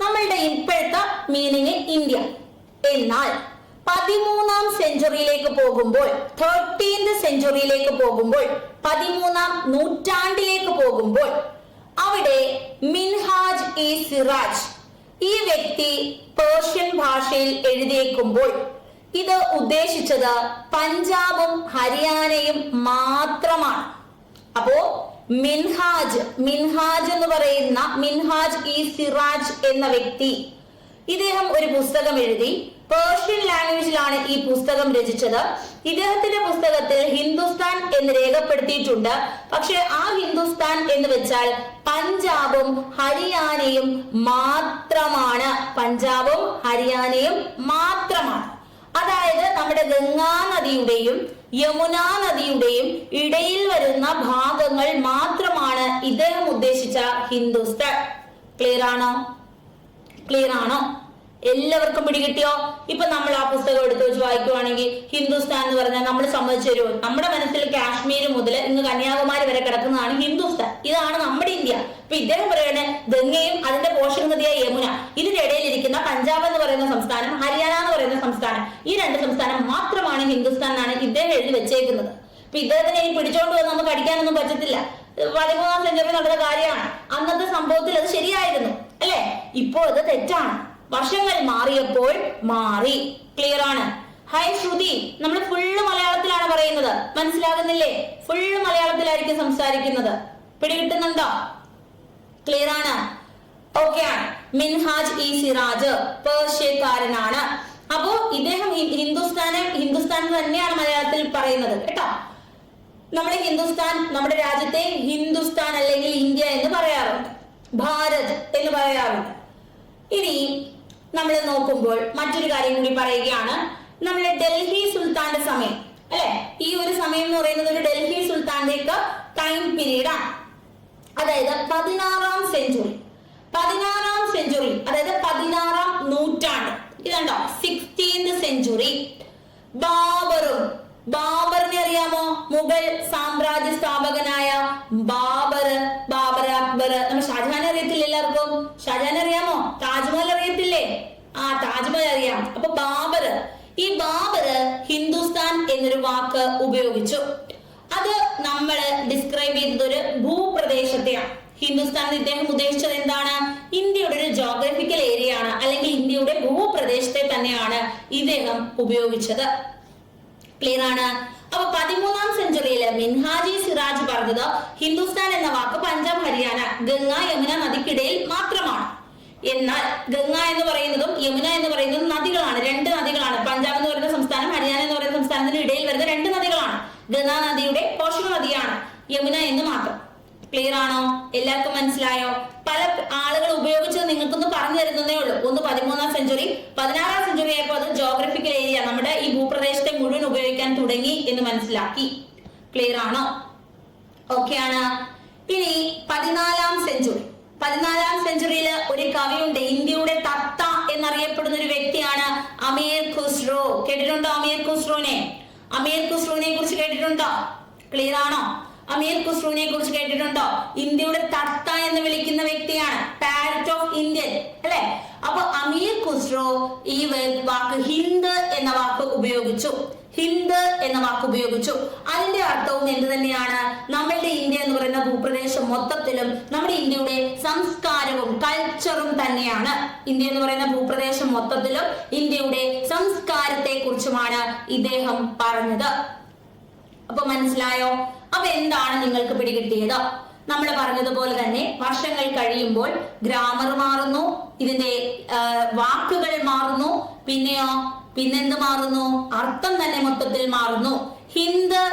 [SPEAKER 1] നമ്മളുടെ ഇപ്പോഴത്തെ മീനിങ് ഇന്ത്യ. എന്നാൽ 13ാം സെഞ്ചുറിയിലേക്ക് പോകുമ്പോൾ, 13th സെഞ്ചുറിയിലേക്ക് പോകുമ്പോൾ, 13ാം നൂറ്റാണ്ടിലേക്ക് പോകുമ്പോൾ അവിടെ മിൻഹാജ് ഇ സിറാജ് ഈ വ്യക്തി പേർഷ്യൻ ഭാഷയിൽ എഴുതിയേക്കുമ്പോൾ ഇത് ഉദ്ദേശിച്ചത് പഞ്ചാബും ഹരിയാനയും മാത്രമാണ്. അപ്പോ മിൻഹാജ് എന്ന് പറയുന്ന മിൻഹാജ് ഇ സിറാജ് എന്ന വ്യക്തി, ഇദ്ദേഹം ഒരു പുസ്തകം എഴുതി. പേർഷ്യൻ ലാംഗ്വേജിലാണ് ഈ പുസ്തകം രചിച്ചത്. ഇദ്ദേഹത്തിന്റെ പുസ്തകത്തിൽ ഹിന്ദുസ്ഥാൻ എന്ന് രേഖപ്പെടുത്തിയിട്ടുണ്ട്. പക്ഷെ ആ ഹിന്ദുസ്ഥാൻ എന്ന് വെച്ചാൽ പഞ്ചാബും ഹരിയാനയും മാത്രമാണ്. പഞ്ചാബും ഹരിയാനയും മാത്രമാണ്. അതായത് നമ്മുടെ ഗംഗാ നദിയുടെയും യമുനാ നദിയുടെയും ഇടയിൽ വരുന്ന ഭാഗങ്ങൾ മാത്രമാണ് ഇദ്ദേഹം ഉദ്ദേശിച്ച ഹിന്ദുസ്ഥാൻ. ക്ലിയർ ആണോ? എല്ലാവർക്കും പിടികിട്ടിയോ? ഇപ്പൊ നമ്മൾ ആ പുസ്തകം എടുത്തു വെച്ച് വായിക്കുവാണെങ്കിൽ ഹിന്ദുസ്ഥാൻ എന്ന് പറഞ്ഞാൽ നമ്മൾ സമ്മതിച്ചു തരുമോ? നമ്മുടെ മനസ്സിൽ കാശ്മീർ മുതൽ ഇന്ന് കന്യാകുമാരി വരെ കിടക്കുന്നതാണ് ഹിന്ദുസ്ഥാൻ. ഇതാണ് നമ്മുടെ ഇന്ത്യ. അപ്പൊ ഇദ്ദേഹം പറയണേ ഗംഗയും അതിന്റെ പോഷക നദിയായ യമുന, ഇതിനിടയിൽ ഇരിക്കുന്ന പഞ്ചാബ് എന്ന് പറയുന്ന സംസ്ഥാനം, ഹരിയാന എന്ന് പറയുന്ന സംസ്ഥാനം, ഈ രണ്ട് സംസ്ഥാനം മാത്രമാണ് ഹിന്ദുസ്ഥാൻ എന്നാണ് ഇദ്ദേഹം എഴുതി വെച്ചേക്കുന്നത്. അപ്പൊ ഇദ്ദേഹത്തിനെ ഇനി പിടിച്ചോണ്ട് വന്ന് നമുക്ക് അടിക്കാനൊന്നും പറ്റത്തില്ല. 13ാം സെഞ്ചുറി നടന്ന കാര്യമാണ്. അന്നത്തെ സംഭവത്തിൽ അത് ശരിയായിരുന്നു അല്ലെ? ഇപ്പോ അത് തെറ്റാണ്. വർഷങ്ങൾ മാറിയപ്പോൾ മാറി. ക്ലിയർ ആണ്? ഹൈ ശ്രുതി, നമ്മൾ ഫുള്ള് മലയാളത്തിലാണ് പറയുന്നത്, മനസ്സിലാകുന്നില്ലേ? ഫുള്ള് മലയാളത്തിലായിരിക്കും സംസാരിക്കുന്നത്. പിടികിട്ടുന്നുണ്ടോ? ക്ലിയർ ആണ്? ഓക്കെ ആണ്. മിൻഹാജ് ഇ സിറാജ് പേർഷ്യക്കാരനാണ്. അപ്പോ ഇദ്ദേഹം ഹിന്ദുസ്ഥാൻ തന്നെയാണ് മലയാളത്തിൽ പറയുന്നത് കേട്ടോ. നമ്മൾ ഹിന്ദുസ്ഥാൻ, നമ്മുടെ രാജ്യത്തെ ഹിന്ദുസ്ഥാൻ അല്ലെങ്കിൽ ഇന്ത്യ എന്ന് പറയാറുണ്ട്, ഭാരത് എന്ന് പറയാറുണ്ട്. ഇനി നമ്മൾ നോക്കുമ്പോൾ മറ്റൊരു കാര്യം കൂടി പറയുകയാണ്. നമ്മളെ ഡൽഹി സുൽത്താന്റെ സമയം അല്ലെ? ഈ ഒരു സമയം എന്ന് പറയുന്നത് ഒരു ഡൽഹി സുൽത്താന്റെ ഒക്കെ ടൈം പീരീഡ് ആണ്. അതായത് 16ാം സെഞ്ചുറി അതായത് 16ാം നൂറ്റാണ്ട്. ഇതുണ്ടോ 16th സെഞ്ചുറി. ബാബറിനെ അറിയാമോ? മുഗൾ സാമ്രാജ്യ സ്ഥാപകനായ ബാബർ അക്ബർ. നമ്മൾ ഷാജഹാനെ അറിയത്തില്ല എല്ലാവർക്കും? ഷാജഹാൻ അറിയാമോ? താജ്മഹൽ അറിയത്തില്ലേ? ആ താജ്മഹൽ അറിയാം. അപ്പൊ ഈ ബാബർ ഹിന്ദുസ്ഥാൻ എന്നൊരു വാക്ക് ഉപയോഗിച്ചു. അത് നമ്മൾ ഡിസ്ക്രൈബ് ചെയ്തത് ഒരു ഭൂപ്രദേശത്തെയാണ്. ഹിന്ദുസ്ഥാൻ ഇദ്ദേഹം ഉദ്ദേശിച്ചത് എന്താണ്? ഇന്ത്യയുടെ ഒരു ജോഗ്രഫിക്കൽ ഏരിയ ആണ്, അല്ലെങ്കിൽ ഇന്ത്യയുടെ ഭൂപ്രദേശത്തെ തന്നെയാണ് ഇദ്ദേഹം ഉപയോഗിച്ചത്. ക്ലിയർ ആണ്? അപ്പൊ 13ാം സെഞ്ചുറിയില് മിൻഹാജി സിറാജ് പറഞ്ഞത് ഹിന്ദുസ്ഥാൻ എന്ന വാക്ക് പഞ്ചാബ് ഹരിയാന ഗംഗ യമുന നദിക്കിടയിൽ മാത്രമാണ്. എന്നാൽ ഗംഗ എന്ന് പറയുന്നതും യമുന എന്ന് പറയുന്നതും നദികളാണ്, രണ്ട് നദികളാണ്. പഞ്ചാബ് എന്ന് പറയുന്ന സംസ്ഥാനം ഹരിയാന എന്ന് പറയുന്ന സംസ്ഥാനത്തിന് ഇടയിൽ വരുന്ന രണ്ട് നദികളാണ്. ഗംഗാ നദിയുടെ പോഷക നദിയാണ് യമുന എന്ന് മാത്രം. ക്ലിയർ ആണോ? എല്ലാവർക്കും മനസ്സിലായോ? പല ആളുകൾ ഉപയോഗിച്ചത് നിങ്ങൾക്കൊന്ന് പറഞ്ഞു തരുന്നതേ ഉള്ളൂ. ഒന്ന് 13ാം സെഞ്ചുറി, 16ാം സെഞ്ചുറി ആയപ്പോൾ അത് ജോഗ്രഫിക്കൽ ഏരിയ, നമ്മുടെ ഈ ഭൂപ്രദേശത്തെ മുഴുവൻ ഉപയോഗിക്കാൻ തുടങ്ങി എന്ന് മനസ്സിലാക്കി. ക്ലിയർ ആണോ? ഓക്കെ ആണ്. ഇനി 14ാം സെഞ്ചുറിയിൽ ഒരു കവിയുണ്ട്, ഇന്ത്യയുടെ തത്ത എന്നറിയപ്പെടുന്ന ഒരു വ്യക്തിയാണ് അമീർ ഖുസ്രോ. കേട്ടിട്ടുണ്ടോ അമീർ ഖുസ്രോനെ? കുറിച്ച് കേട്ടിട്ടുണ്ടോ? ക്ലിയർ ആണോ? അമീർ ഖുസ്രുവിനെ കുറിച്ച് കേട്ടിട്ടുണ്ടോ? ഇന്ത്യയുടെ തത്ത എന്ന് വിളിക്കുന്ന വ്യക്തിയാണ്, പാരറ്റ് ഓഫ് ഇന്ത്യൻ അല്ലെ? അപ്പൊ അമീർ ഖുസ്രോ ഈ വാക്ക് ഹിന്ദ് എന്ന വാക്ക് ഉപയോഗിച്ചു. അതിന്റെ അർത്ഥവും എന്ത് തന്നെയാണ്? നമ്മളുടെ ഇന്ത്യ എന്ന് പറയുന്ന ഭൂപ്രദേശം മൊത്തത്തിലും നമ്മുടെ ഇന്ത്യയുടെ സംസ്കാരവും കൾച്ചറും തന്നെയാണ്. ഇന്ത്യ എന്ന് പറയുന്ന ഭൂപ്രദേശം മൊത്തത്തിലും ഇന്ത്യയുടെ സംസ്കാരത്തെ കുറിച്ചുമാണ് ഇദ്ദേഹം പറഞ്ഞത്. അപ്പൊ മനസ്സിലായോ? അപ്പൊ എന്താണ് നിങ്ങൾക്ക് പിടികിട്ടിയത്? നമ്മൾ പറഞ്ഞതുപോലെ തന്നെ വർഷങ്ങൾ കഴിയുമ്പോൾ ഗ്രാമർ മാറുന്നു, ഇതിന്റെ വാക്കുകൾ മാറുന്നു, പിന്നെന്ത് മാറുന്നു, അർത്ഥം തന്നെ മൊത്തത്തിൽ മാറുന്നു. ഹിന്ദ്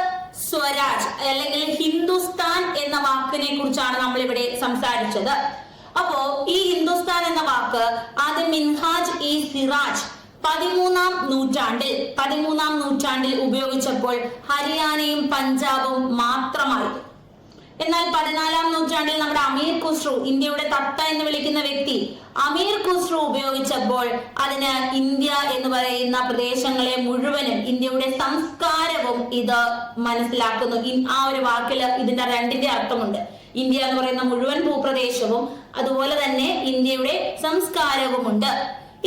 [SPEAKER 1] സ്വരാജ് അല്ലെങ്കിൽ ഹിന്ദുസ്ഥാൻ എന്ന വാക്കിനെ കുറിച്ചാണ് നമ്മൾ ഇവിടെ സംസാരിച്ചത്. അപ്പോ ഈ ഹിന്ദുസ്ഥാൻ എന്ന വാക്ക് ആദ്യം മിൻഹാജ് ഇ സിറാജ് 13ാം നൂറ്റാണ്ടിൽ ഉപയോഗിച്ചപ്പോൾ ഹരിയാനയും പഞ്ചാബും മാത്രമായിരുന്നു. എന്നാൽ 14ാം നൂറ്റാണ്ടിൽ നമ്മുടെ അമീർ ഖുസ്രു, ഇന്ത്യയുടെ തത്ത എന്ന് വിളിക്കുന്ന വ്യക്തി അമീർ ഖുസ്രു ഉപയോഗിച്ചപ്പോൾ അതിന് ഇന്ത്യ എന്ന് പറയുന്ന പ്രദേശങ്ങളെ മുഴുവനും, ഇന്ത്യയുടെ സംസ്കാരവും ഇത് മനസ്സിലാക്കുന്നു. ആ ഒരു വാക്കിൽ ഇതിന്റെ രണ്ടിന്റെ അർത്ഥമുണ്ട്. ഇന്ത്യ എന്ന് പറയുന്ന മുഴുവൻ ഭൂപ്രദേശവും അതുപോലെ തന്നെ ഇന്ത്യയുടെ സംസ്കാരവുമുണ്ട്.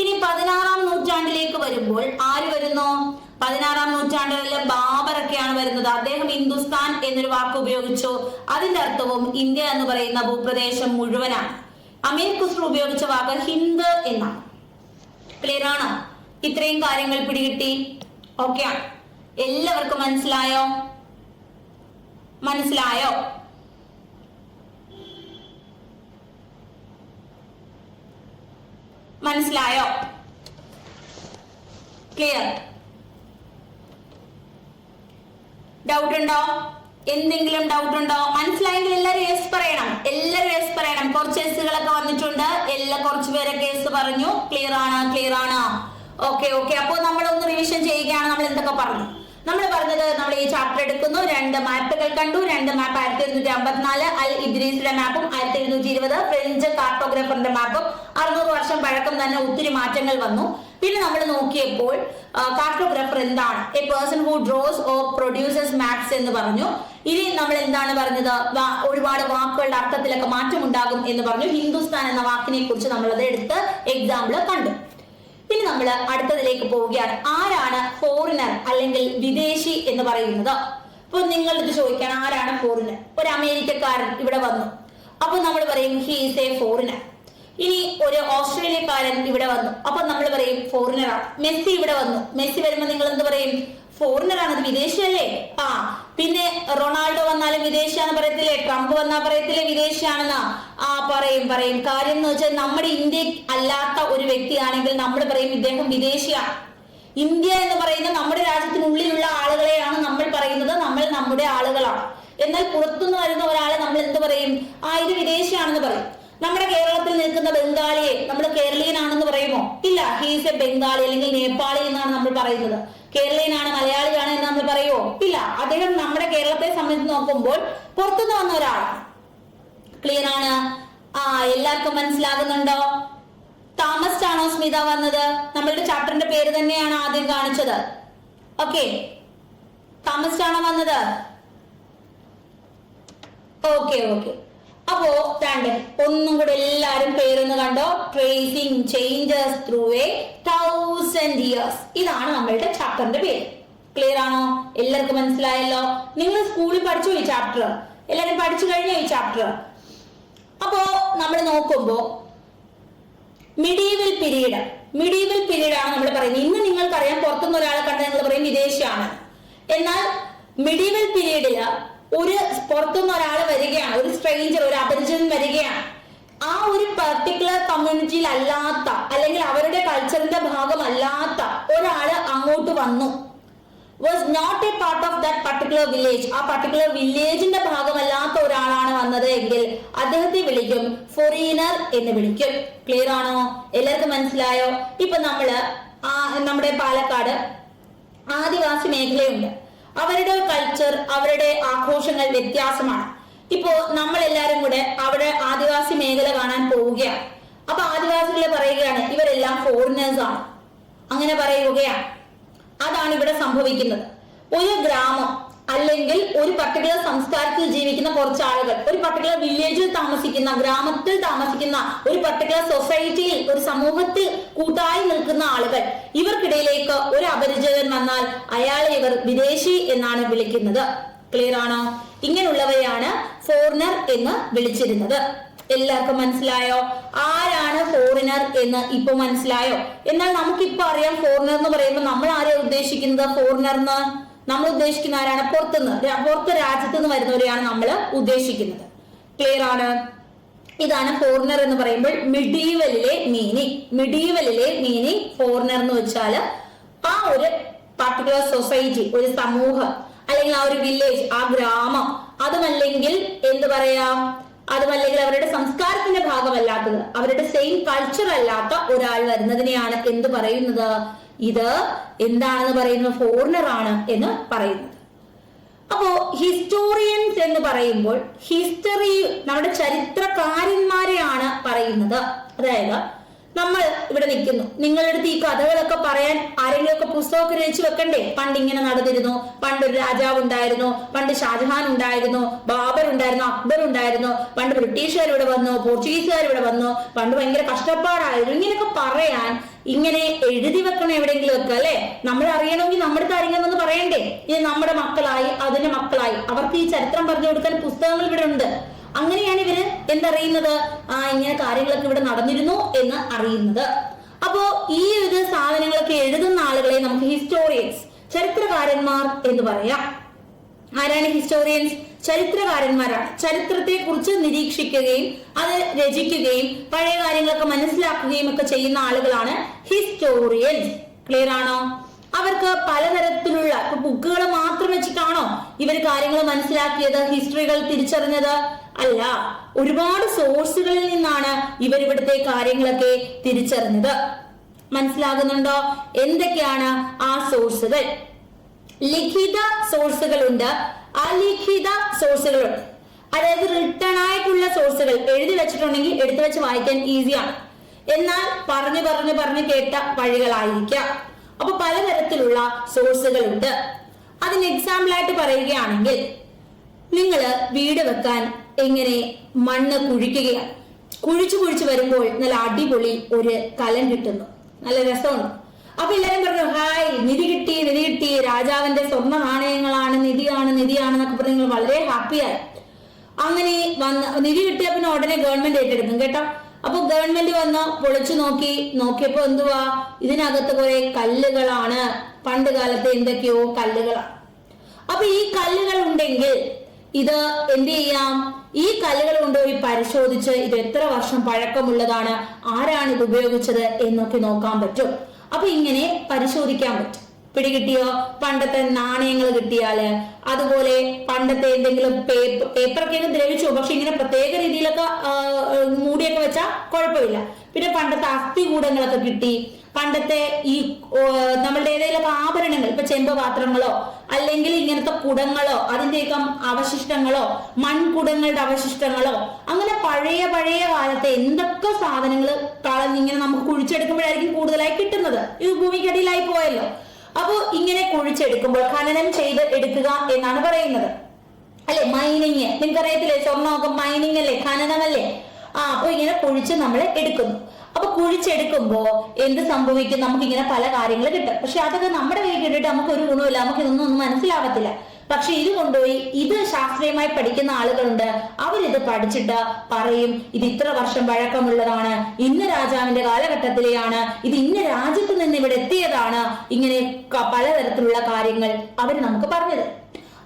[SPEAKER 1] ഇനി 16ാം നൂറ്റാണ്ടിലേക്ക് വരുമ്പോൾ ആര് വരുന്നു? 16ാം നൂറ്റാണ്ടിലെ ബാബറൊക്കെയാണ് വരുന്നത്. അദ്ദേഹം ഹിന്ദുസ്ഥാൻ എന്നൊരു വാക്ക് ഉപയോഗിച്ചു. അതിന്റെ അർത്ഥവും ഇന്ത്യ എന്ന് പറയുന്ന ഭൂപ്രദേശം മുഴുവനാണ്. അമീർ ഖുസ്രു ഉപയോഗിച്ച വാക്ക് ഹിന്ദ് എന്നാണ്. ക്ലിയർ ആണോ? ഇത്രയും കാര്യങ്ങൾ പിടികിട്ടി? ഓക്കെ ആണ്. എല്ലാവർക്കും മനസ്സിലായോ? ക്ലിയർ? ഡൗട്ട് ഉണ്ടോ? എന്തെങ്കിലും ഡൗട്ട് ഉണ്ടോ? മനസ്സിലായെങ്കിൽ എല്ലാവരും യെസ് പറയണം. കുറച്ച് എസ്സുകളൊക്കെ വന്നിട്ടുണ്ട്. കുറച്ച് പേരൊക്കെ എസ് പറഞ്ഞു. ക്ലിയർ ആണ്. ഓക്കെ. അപ്പോൾ നമ്മളൊന്ന് റിവിഷൻ ചെയ്യുകയാണ്. നമ്മൾ എന്തൊക്കെ പറഞ്ഞു? നമ്മൾ പറഞ്ഞത്, നമ്മൾ ഈ ചാപ്റ്റർ എടുക്കുന്നു, 2 മാപ്പുകൾ കണ്ടു. 2 മാപ്പ് 1754 അൽ ഇദ്രീസിന്റെ മാപ്പും 1720 ഫ്രഞ്ച് കാർട്ടോഗ്രാഫറിന്റെ മാപ്പും. 600 വർഷം പഴക്കം തന്നെ ഒത്തിരി മാറ്റങ്ങൾ വന്നു. പിന്നെ നമ്മൾ നോക്കിയപ്പോൾ കാർട്ടോഗ്രാഫർ എന്താണ്? A person who draws or produces maps എന്ന് പറഞ്ഞു. ഇനി നമ്മൾ എന്താണ് പറഞ്ഞത്? ഒരുപാട് വാക്കുകളുടെ അർത്ഥത്തിലൊക്കെ മാറ്റം ഉണ്ടാകും എന്ന് പറഞ്ഞു. ഹിന്ദുസ്ഥാൻ എന്ന വാക്കിനെ കുറിച്ച് നമ്മളത് എടുത്ത് എക്സാമ്പിൾ കണ്ടു. ഇനി നമ്മൾ അടുത്തതിലേക്ക് പോവുകയാണ്. ആരാണ് ഫോറിനർ അല്ലെങ്കിൽ വിദേശി എന്ന് പറയുന്നത്? അപ്പൊ നിങ്ങൾ ഇത് ചോദിക്കണം, ആരാണ് ഫോറിനർ? ഒരു അമേരിക്കക്കാരൻ ഇവിടെ വന്നു, അപ്പൊ നമ്മൾ പറയും ഹി ഈസ് എ ഫോറിനർ. ഇനി ഒരു ഓസ്ട്രേലിയക്കാരൻ ഇവിടെ വന്നു, അപ്പൊ നമ്മൾ പറയും ഫോറിനർ ആണ്. മെസ്സി ഇവിടെ വന്നു, മെസ്സി വരുമ്പോ നിങ്ങൾ എന്ത് പറയും? ഫോറിനർ ആണ്, അത് വിദേശിയല്ലേ? പിന്നെ റൊണാൾഡോ വന്നാലും വിദേശിയാന്ന് പറയത്തില്ലേ? ട്രംപ് വന്നാൽ പറയത്തില്ലേ വിദേശിയാണെന്ന്? പറയും. കാര്യം എന്ന് വെച്ചാൽ നമ്മുടെ ഇന്ത്യ അല്ലാത്ത ഒരു വ്യക്തിയാണെങ്കിൽ നമ്മൾ പറയും ഇദ്ദേഹം വിദേശിയാണ്. ഇന്ത്യ എന്ന് പറയുന്ന നമ്മുടെ രാജ്യത്തിനുള്ളിലുള്ള ആളുകളെയാണ് നമ്മൾ പറയുന്നത്, നമ്മൾ നമ്മുടെ ആളുകളാണ്. എന്നാൽ പുറത്തുനിന്ന് വരുന്ന ഒരാളെ നമ്മൾ എന്ത് പറയും? ഇത് വിദേശിയാണെന്ന് പറയും. നമ്മുടെ കേരളത്തിൽ നിൽക്കുന്ന ബംഗാളിയെ നമ്മൾ കേരളീയനാണെന്ന് പറയുമോ? ഇല്ല, ഹീസ് എ ബംഗാളി അല്ലെങ്കിൽ നേപ്പാളി എന്നാണ് നമ്മൾ പറയുന്നത്. കേരളീയനാണ്, മലയാളിയാണ് എന്ന് നമ്മൾ പറയുമോ? ഇല്ല. അദ്ദേഹം നമ്മുടെ കേരളത്തെ സംബന്ധിച്ച് നോക്കുമ്പോൾ പുറത്തുനിന്ന് വന്ന ഒരാളാണ്. ക്ലിയർ ആണ്? എല്ലാവർക്കും മനസ്സിലാകുന്നുണ്ടോ? താമസ് ആണോ സ്മിത വന്നത്? നമ്മളുടെ ചാപ്റ്ററിന്റെ പേര് തന്നെയാണ് ആദ്യം കാണിച്ചത്. ഓക്കെ, താമസ് ആണോ വന്നത്? ഓക്കെ. അപ്പോ ഒന്നും കൂടെ എല്ലാരും പേരൊന്ന് കണ്ടോ. Tracing changes through A 1000 years. ഇതാണ് നമ്മളുടെ ചാപ്റ്ററിന്റെ പേര്. ക്ലിയർ ആണോ? എല്ലാവർക്കും മനസ്സിലായല്ലോ? നിങ്ങൾ സ്കൂളിൽ പഠിച്ചു ഈ ചാപ്റ്റർ? എല്ലാരും പഠിച്ചു കഴിഞ്ഞോ ഈ ചാപ്റ്റർ? അപ്പോ നമ്മൾ നോക്കുമ്പോ മിഡീവൽ പീരീഡ് ആണ് നമ്മൾ പറയുന്നത്. ഇന്ന് നിങ്ങൾക്കറിയാം, പുറത്തുനിന്ന് ഒരാളെ കണ്ടാൽ നിങ്ങൾ പറയും വിദേശിയാണ്. എന്നാൽ മിഡീവൽ പീരീഡില് ഒരു പുറത്തുനിന്ന് ഒരാൾ വരികയാണ്, ഒരു സ്ട്രേഞ്ചർ, ഒരു അപരിചിതൻ വരികയാണ്. ആ ഒരു പർട്ടിക്കുലർ കമ്മ്യൂണിറ്റിയിൽ അല്ലാത്ത അല്ലെങ്കിൽ അവരുടെ കൾച്ചറിന്റെ ഭാഗമല്ലാത്ത ഒരാള് അങ്ങോട്ട് വന്നു. Was not a part of that particular village. ആ പർട്ടിക്കുലർ വില്ലേജിന്റെ ഭാഗമല്ലാത്ത ഒരാളാണ് വന്നത് എങ്കിൽ അദ്ദേഹത്തെ വിളിക്കും ഫോറിനർ എന്ന് വിളിക്കും. ക്ലിയർ ആണോ? എല്ലാവർക്കും മനസ്സിലായോ? ഇപ്പൊ നമ്മുടെ പാലക്കാട് ആദിവാസി മേഖലയുണ്ട്. അവരുടെ കൾച്ചർ, അവരുടെ ആഘോഷങ്ങൾ വ്യത്യാസമാണ്. ഇപ്പോ നമ്മൾ എല്ലാരും കൂടെ അവിടെ ആദിവാസി മേഖല കാണാൻ പോവുകയാണ്. അപ്പൊ ആദിവാസികളെ പറയുകയാണ് ഇവരെല്ലാം ഫോറിനേഴ്സ് ആണ്, അങ്ങനെ പറയുകയാണ്. അതാണ് ഇവിടെ സംഭവിക്കുന്നത്. ഒരു ഗ്രാമം അല്ലെങ്കിൽ ഒരു പർട്ടിക്കുലർ സംസ്കാരത്തിൽ ജീവിക്കുന്ന കുറച്ച് ആളുകൾ, ഒരു പർട്ടിക്കുലർ വില്ലേജിൽ താമസിക്കുന്ന, ഗ്രാമത്തിൽ താമസിക്കുന്ന, ഒരു പർട്ടിക്കുലർ സൊസൈറ്റിയിൽ, ഒരു സമൂഹത്തിൽ കൂട്ടായി നിൽക്കുന്ന ആളുകൾ, ഇവർക്കിടയിലേക്ക് ഒരു അപരിചിതൻ വന്നാൽ അയാളെ ഇവർ വിദേശി എന്നാണ് വിളിക്കുന്നത്. ക്ലിയർ ആണോ? ഇങ്ങനെയുള്ളവരെയാണ് ഫോറിനർ എന്ന് വിളിച്ചിരുന്നത്. എല്ലാവർക്കും മനസ്സിലായോ? ആരാണ് ഫോറിനർ എന്ന് ഇപ്പൊ മനസ്സിലായോ? എന്നാൽ നമുക്കിപ്പോ അറിയാം ഫോറിനർ എന്ന് പറയുമ്പോൾ നമ്മൾ ആരെയാണ് ഉദ്ദേശിക്കുന്നത്? ഫോറിനർന്ന് നമ്മൾ ഉദ്ദേശിക്കുന്ന ആരാണ്? പുറത്ത് രാജ്യത്ത് നിന്ന് വരുന്നവരെയാണ് നമ്മൾ ഉദ്ദേശിക്കുന്നത്. ക്ലിയർ ആണ്? ഇതാണ് ഫോറിനർ എന്ന് പറയുമ്പോൾ മിഡീവലിലെ മീനിങ് ഫോറിനർ എന്ന് വെച്ചാൽ ആ ഒരു പർട്ടിക്കുലർ സൊസൈറ്റി, ഒരു സമൂഹം, അല്ലെങ്കിൽ ആ ഒരു വില്ലേജ്, ആ ഗ്രാമം, അതുമല്ലെങ്കിൽ എന്ത് പറയാം, അതുമല്ലെങ്കിൽ അവരുടെ സംസ്കാരത്തിന്റെ ഭാഗമല്ലാത്തത്, അവരുടെ സെയിം കൾച്ചർ അല്ലാത്ത ഒരാൾ വരുന്നതിനെയാണ് എന്ത് പറയുന്നത്? ഇത് എന്താണെന്ന് പറയുന്നത്? ഫോറിനർ ആണ് എന്ന് പറയുന്നത്. അപ്പോ ഹിസ്റ്റോറിയൻസ് എന്ന് പറയുമ്പോൾ ഹിസ്റ്ററി, നമ്മുടെ ചരിത്രകാരന്മാരെയാണ് പറയുന്നത്. അതായത് നമ്മൾ ഇവിടെ നിൽക്കുന്നു, നിങ്ങളുടെ അടുത്ത് ഈ കഥകളൊക്കെ പറയാൻ ആരെങ്കിലും ഒക്കെ പുസ്തകമൊക്കെ രചിച്ചു വെക്കണ്ടേ? പണ്ട് ഇങ്ങനെ നടന്നിരുന്നു, പണ്ടൊരു രാജാവ് ഉണ്ടായിരുന്നു, പണ്ട് ഷാജഹാൻ ഉണ്ടായിരുന്നു, ബാബർ ഉണ്ടായിരുന്നു, അക്ബർ ഉണ്ടായിരുന്നു, പണ്ട് ബ്രിട്ടീഷുകാർ ഇവിടെ വന്നു, പോർച്ചുഗീസുകാർ ഇവിടെ വന്നു, പണ്ട് ഭയങ്കര കഷ്ടപ്പാടായിരുന്നു, ഇങ്ങനെയൊക്കെ പറയാൻ ഇങ്ങനെ എഴുതി വെക്കണം എവിടെയെങ്കിലും ഒക്കെ, അല്ലെ? നമ്മൾ അറിയണമെങ്കിൽ നമ്മുടെ കാര്യങ്ങൾ ഒന്ന് പറയണ്ടേ? ഇനി നമ്മുടെ മക്കളായി, അതിന്റെ മക്കളായി അവർക്ക് ഈ ചരിത്രം പറഞ്ഞു കൊടുക്കാൻ പുസ്തകങ്ങൾ ഇവിടെ ഉണ്ട്. അങ്ങനെയാണ് ഇവര് എന്തറിയുന്നത്? ഇങ്ങനെ കാര്യങ്ങളൊക്കെ ഇവിടെ നടന്നിരുന്നു എന്ന് അറിയുന്നത്. അപ്പോ ഈ ഒരു സാധനങ്ങളൊക്കെ എഴുതുന്ന ആളുകളെ നമുക്ക് ഹിസ്റ്റോറിയൻസ്, ചരിത്രകാരന്മാർ എന്ന് പറയാം. ആരാണ് ഹിസ്റ്റോറിയൻസ്? ചരിത്രകാരന്മാരാണ്. ചരിത്രത്തെ കുറിച്ച് നിരീക്ഷിക്കുകയും അത് രചിക്കുകയും പഴയ കാര്യങ്ങളൊക്കെ മനസ്സിലാക്കുകയും ഒക്കെ ചെയ്യുന്ന ആളുകളാണ് ഹിസ്റ്റോറിയൻസ്. ക്ലിയർ ആണോ? അവർക്ക് പലതരത്തിലുള്ള ബുക്കുകൾ മാത്രം വെച്ചിട്ടാണോ ഇവർ കാര്യങ്ങൾ മനസ്സിലാക്കിയത്, ഹിസ്റ്ററികൾ തിരിച്ചറിഞ്ഞത്? അല്ല, ഒരുപാട് സോഴ്സുകളിൽ നിന്നാണ് ഇവർ ഇവിടുത്തെ കാര്യങ്ങളൊക്കെ തിരിച്ചറിഞ്ഞത്. മനസ്സിലാകുന്നുണ്ടോ? എന്തൊക്കെയാണ് ആ സോഴ്സുകൾ? ലിഖിത സോഴ്സുകളുണ്ട്, അലിഖിത സോഴ്സുകളുണ്ട്. അതായത് റിട്ടൺ ആയിട്ടുള്ള സോഴ്സുകൾ എഴുതി വെച്ചിട്ടുണ്ടെങ്കിൽ എടുത്തു വെച്ച് വായിക്കാൻ ഈസിയാണ്, എന്നാൽ പറഞ്ഞു കേട്ട വഴികളായിരിക്കാം. അപ്പൊ പലതരത്തിലുള്ള സോഴ്സുകളുണ്ട്. അതിന് എക്സാമ്പിൾ ആയിട്ട് പറയുകയാണെങ്കിൽ, നിങ്ങൾ വീട് വെക്കാൻ എങ്ങനെ മണ്ണ് കുഴിക്കുകയാണ്. കുഴിച്ചു വരുമ്പോൾ നല്ല അടിപൊളി ഒരു കലം കിട്ടുന്നു, നല്ല രസമുണ്ട്. അപ്പൊ എല്ലാരും പറഞ്ഞു, ഹായ്, നിധി കിട്ടി, രാജാവിന്റെ സ്വർണ്ണ നാണയങ്ങളാണ്, നിധിയാണെന്നൊക്കെ പറഞ്ഞ് നിങ്ങൾ വളരെ ഹാപ്പിയായി. അങ്ങനെ നിധി കിട്ടിയ പിന്നെ ഉടനെ ഗവൺമെന്റ് ഏറ്റെടുക്കും കേട്ടോ. അപ്പൊ ഗവൺമെന്റ് വന്ന് പൊളിച്ചു നോക്കിയപ്പോ എന്തുവാ? ഇതിനകത്ത് കുറെ കല്ലുകളാണ്, പണ്ട് കാലത്തെ എന്തൊക്കെയോ കല്ലുകളാണ്. അപ്പൊ ഈ കല്ലുകൾ ഉണ്ടെങ്കിൽ ഇത് എന്ത് ചെയ്യാം? ഈ കല്ലുകൾ കൊണ്ടുപോയി പരിശോധിച്ച് ഇത് എത്ര വർഷം പഴക്കമുള്ളതാണ്, ആരാണ് ഇത് ഉപയോഗിച്ചത് എന്നൊക്കെ നോക്കാൻ പറ്റും. അപ്പൊ ഇങ്ങനെ പരിശോധിക്കാൻ പറ്റും. പിടികിട്ടിയോ? പണ്ടത്തെ നാണയങ്ങൾ കിട്ടിയാല്, അതുപോലെ പണ്ടത്തെ എന്തെങ്കിലും പേപ്പറൊക്കെ ദ്രവിച്ചു, പക്ഷെ ഇങ്ങനെ പ്രത്യേക രീതിയിലൊക്കെ മൂടിയൊക്കെ വെച്ചാൽ കുഴപ്പമില്ല. പിന്നെ പണ്ടത്തെ അസ്ഥികൂടങ്ങളൊക്കെ കിട്ടി, പണ്ടത്തെ ഈ നമ്മളുടെ ഏതെങ്കിലും ആഭരണങ്ങൾ, ഇപ്പൊ ചെമ്പ് പാത്രങ്ങളോ അല്ലെങ്കിൽ ഇങ്ങനത്തെ കുടങ്ങളോ അതിന്റെയൊക്കെ അവശിഷ്ടങ്ങളോ, മൺകുടങ്ങളുടെ അവശിഷ്ടങ്ങളോ, അങ്ങനെ പഴയ കാലത്തെ എന്തൊക്കെ സാധനങ്ങൾ കളഞ്ഞിങ്ങനെ നമുക്ക് കുഴിച്ചെടുക്കുമ്പോഴായിരിക്കും കൂടുതലായി കിട്ടുന്നത്. ഇത് ഭൂമിക്കടിയിലായി പോയല്ലോ. അപ്പോ ഇങ്ങനെ കുഴിച്ചെടുക്കുമ്പോൾ ഖനനം ചെയ്ത് എടുക്കുക എന്നാണ് പറയുന്നത്, അല്ലെ? മൈനിങ്, നിങ്ങൾക്കറിയത്തില്ലേ? സ്വർണ്ണമൊക്കെ മൈനിങ് അല്ലേ, ഖനനമല്ലേ? അപ്പൊ ഇങ്ങനെ കുഴിച്ച് നമ്മൾ എടുക്കുന്നു. അപ്പൊ കുഴിച്ചെടുക്കുമ്പോ എന്ത് സംഭവിക്കും? നമുക്ക് ഇങ്ങനെ പല കാര്യങ്ങൾ കിട്ടും. പക്ഷെ അതൊക്കെ നമ്മുടെ കയ്യിൽ കിട്ടിയിട്ട് നമുക്ക് ഒരു ഗുണമില്ല, നമുക്ക് ഇതൊന്നും മനസ്സിലാവത്തില്ല. പക്ഷെ ഇത് കൊണ്ടുപോയി ഇത് ശാസ്ത്രീയമായി പഠിക്കുന്ന ആളുകളുണ്ട്, അവരിത് പഠിച്ചിട്ട് പറയും, ഇത് ഇത്ര വർഷം പഴക്കമുള്ളതാണ്, ഇന്ന രാജാവിന്റെ കാലഘട്ടത്തിലെയാണ്, ഇത് ഇന്ന രാജ്യത്ത് നിന്ന് ഇവിടെ എത്തിയതാണ്, ഇങ്ങനെ പലതരത്തിലുള്ള കാര്യങ്ങൾ അവർ നമുക്ക് പറഞ്ഞത്.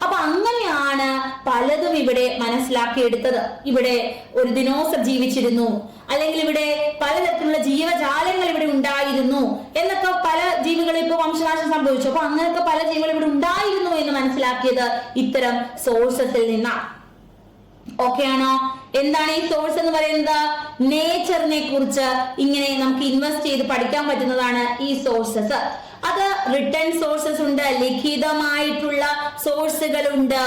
[SPEAKER 1] അപ്പൊ അങ്ങനെയാണ് പലതും ഇവിടെ മനസ്സിലാക്കിയെടുത്തത്. ഇവിടെ ഒരു ദിനോസർ ജീവിച്ചിരുന്നു, അല്ലെങ്കിൽ ഇവിടെ പലതരത്തിലുള്ള ജീവജാലങ്ങൾ ഇവിടെ ഉണ്ടായിരുന്നു എന്നൊക്കെ, പല ജീവികളും ഇപ്പൊ വംശനാശം സംഭവിച്ചു, അപ്പൊ അങ്ങനെയൊക്കെ പല ജീവികൾ ഇവിടെ ഉണ്ടായിരുന്നു എന്ന് മനസ്സിലാക്കിയത് ഇത്തരം സോഴ്സസിൽ നിന്നാണ്. ഓക്കെ ആണോ? എന്താണ് ഈ സോഴ്സ് എന്ന് പറയുന്നത്? നേച്ചറിനെ കുറിച്ച് ഇങ്ങനെ നമുക്ക് ഇൻവെസ്റ്റ് ചെയ്ത് പഠിക്കാൻ പറ്റുന്നതാണ് ഈ സോഴ്സസ്. അത് റിട്ടേൺ സോഴ്സസ് ഉണ്ട്, ലിഖിതമായിട്ടുള്ള സോഴ്സുകളുണ്ട്,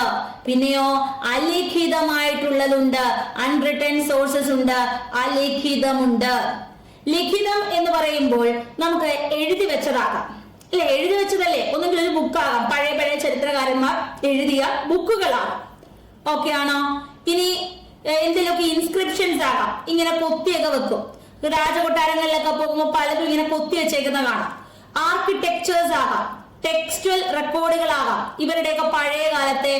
[SPEAKER 1] പിന്നെയോ അലിഖിതമായിട്ടുള്ളതുണ്ട്, അൺറിട്ടേൺ സോഴ്സസ് ഉണ്ട്, അലിഖിതമുണ്ട്. ലിഖിതം എന്ന് പറയുമ്പോൾ നമുക്ക് എഴുതി വെച്ചതാകാം, അല്ലെ? എഴുതി വെച്ചതല്ലേ? ഒന്നെങ്കിൽ ഒരു ബുക്കാകാം, പഴയ ചരിത്രകാരന്മാർ എഴുതിയ ബുക്കുകളാകാം. ഓക്കെ ആണോ? ഇനി എന്തെങ്കിലുമൊക്കെ ഇൻസ്ക്രിപ്ഷൻസ് ആകാം, ഇങ്ങനെ കൊത്തിയൊക്കെ വെക്കും. രാജകൊട്ടാരങ്ങളിലൊക്കെ പോകുമ്പോൾ പലതും ഇങ്ങനെ കൊത്തി വെച്ചേക്കുന്ന കാണാം. ആർക്കിടെക്ചേഴ്സ് ആകാം, ടെക്സ്റ്റൽ റെക്കോർഡുകളാകാം, ഇവരുടെയൊക്കെ പഴയ കാലത്തെ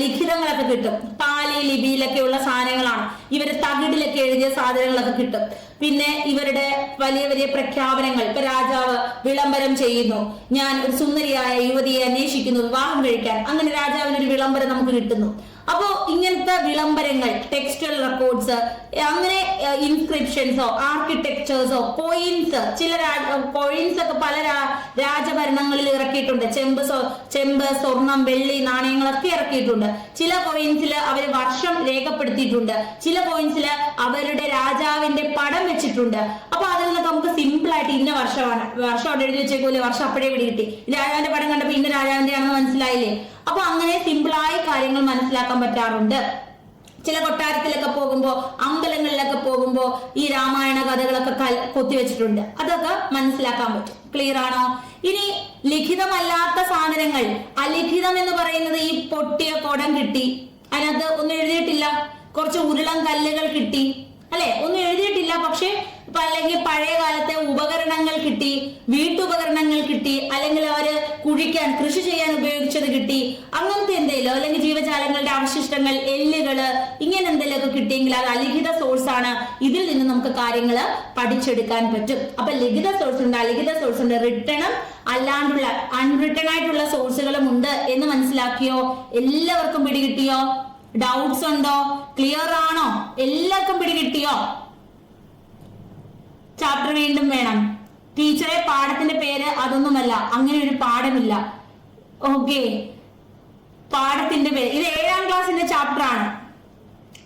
[SPEAKER 1] ലിഖിതങ്ങളൊക്കെ കിട്ടും. പാലി ലിപിയിലൊക്കെയുള്ള സാധനങ്ങളാണ്. ഇവര് തകിടിലൊക്കെ എഴുതിയ സാധനങ്ങളൊക്കെ കിട്ടും. പിന്നെ ഇവരുടെ വലിയ പ്രഖ്യാപനങ്ങൾ, ഇപ്പൊ രാജാവ് വിളംബരം ചെയ്യുന്നു, ഞാൻ ഒരു സുന്ദരിയായ യുവതിയെ അന്വേഷിക്കുന്നു വിവാഹം കഴിക്കാൻ, അങ്ങനെ രാജാവിന് ഒരു വിളംബരം നമുക്ക് കിട്ടുന്നു. അപ്പോ ഇങ്ങനത്തെ വിളംബരങ്ങൾ, ടെക്സ്റ്റൽ റെക്കോർഡ്സ്, അങ്ങനെ ഇൻസ്ക്രിപ്ഷൻസോ ആർക്കിടെക്ചേഴ്സോ കോയിൻസ്, ചില കോയിൻസ് ഒക്കെ പല രാജഭരണങ്ങളിൽ ഇറക്കിയിട്ടുണ്ട്. ചെമ്പ്, സ്വർണം, വെള്ളി നാണയങ്ങളൊക്കെ ഇറക്കിയിട്ടുണ്ട്. ചില കോയിൻസിൽ അവർ വർഷം രേഖപ്പെടുത്തിയിട്ടുണ്ട്. ചില കോയിൻസിൽ അവരുടെ രാജാവിന്റെ പടം വെച്ചിട്ടുണ്ട്. അപ്പൊ അതിൽ നിന്നൊക്കെ നമുക്ക് സിമ്പിൾ ആയിട്ട് ഇന്ന വർഷമാണ്, വർഷം അവിടെ എഴുതി വെച്ചേക്കൂലെ, വർഷം അപ്പോഴേ പിടികിട്ടി. രാജാവിന്റെ പടം കണ്ടപ്പോ ഇന്ന രാജാവിന്റെ ആണെന്ന് മനസ്സിലായില്ലേ? അപ്പൊ അങ്ങനെ സിമ്പിളായി കാര്യങ്ങൾ മനസ്സിലാക്കാൻ പറ്റാറുണ്ട്. ചില കൊട്ടാരത്തിലൊക്കെ പോകുമ്പോ, അമ്പലങ്ങളിലൊക്കെ പോകുമ്പോ ഈ രാമായണ കഥകളൊക്കെ കൊത്തിവെച്ചിട്ടുണ്ട്. അതൊക്കെ മനസ്സിലാക്കാൻ പറ്റും. ക്ലിയർ ആണോ? ഇനി ലിഖിതമല്ലാത്ത സാധനങ്ങൾ, അലിഖിതം എന്ന് പറയുന്നത് ഈ പൊട്ടിയ കുടം കിട്ടി, അതിനകത്ത് ഒന്നും എഴുതിയിട്ടില്ല. കുറച്ച് ഉരുളം കല്ലുകൾ കിട്ടി, അല്ലെ? ഒന്നും എഴുതിയിട്ടില്ല. പക്ഷെ അല്ലെങ്കിൽ പഴയ കാലത്തെ ഉപകരണങ്ങൾ കിട്ടി, വീട്ടുപകരണങ്ങൾ കിട്ടി, അല്ലെങ്കിൽ അവര് കുഴിക്കാൻ, കൃഷി ചെയ്യാൻ ഉപയോഗിച്ചത് കിട്ടി, അങ്ങനത്തെ എന്തെങ്കിലും, അല്ലെങ്കിൽ ജീവജാലങ്ങളുടെ അവശിഷ്ടങ്ങൾ, എല്ലുകള്, ഇങ്ങനെ എന്തെങ്കിലുമൊക്കെ കിട്ടിയെങ്കിൽ അത് അലിഖിത സോഴ്സ് ആണ്. ഇതിൽ നിന്ന് നമുക്ക് കാര്യങ്ങൾ പഠിച്ചെടുക്കാൻ പറ്റും. അപ്പൊ ലിഖിത സോഴ്സ് ഉണ്ട്, അലിഖിത സോഴ്സ് ഉണ്ട്, റിട്ടണും അല്ലാണ്ടുള്ള അൺറിട്ടൺ ആയിട്ടുള്ള സോഴ്സുകളും ഉണ്ട് എന്ന് മനസ്സിലാക്കിയോ? എല്ലാവർക്കും പിടികിട്ടിയോ? ഡൗട്ട്സ് ഉണ്ടോ? ക്ലിയർ ആണോ? എല്ലാവർക്കും പിടികിട്ടിയോ? ചാപ്റ്റർ വീണ്ടും വേണം. ടീച്ചറെ പാഠത്തിന്റെ പേര് അതൊന്നുമല്ല, അങ്ങനെ ഒരു പാഠമില്ല. ഓക്കെ, പാഠത്തിന്റെ പേര് ഇത് 7ാം ക്ലാസ്സിന്റെ ചാപ്റ്റർ ആണ്,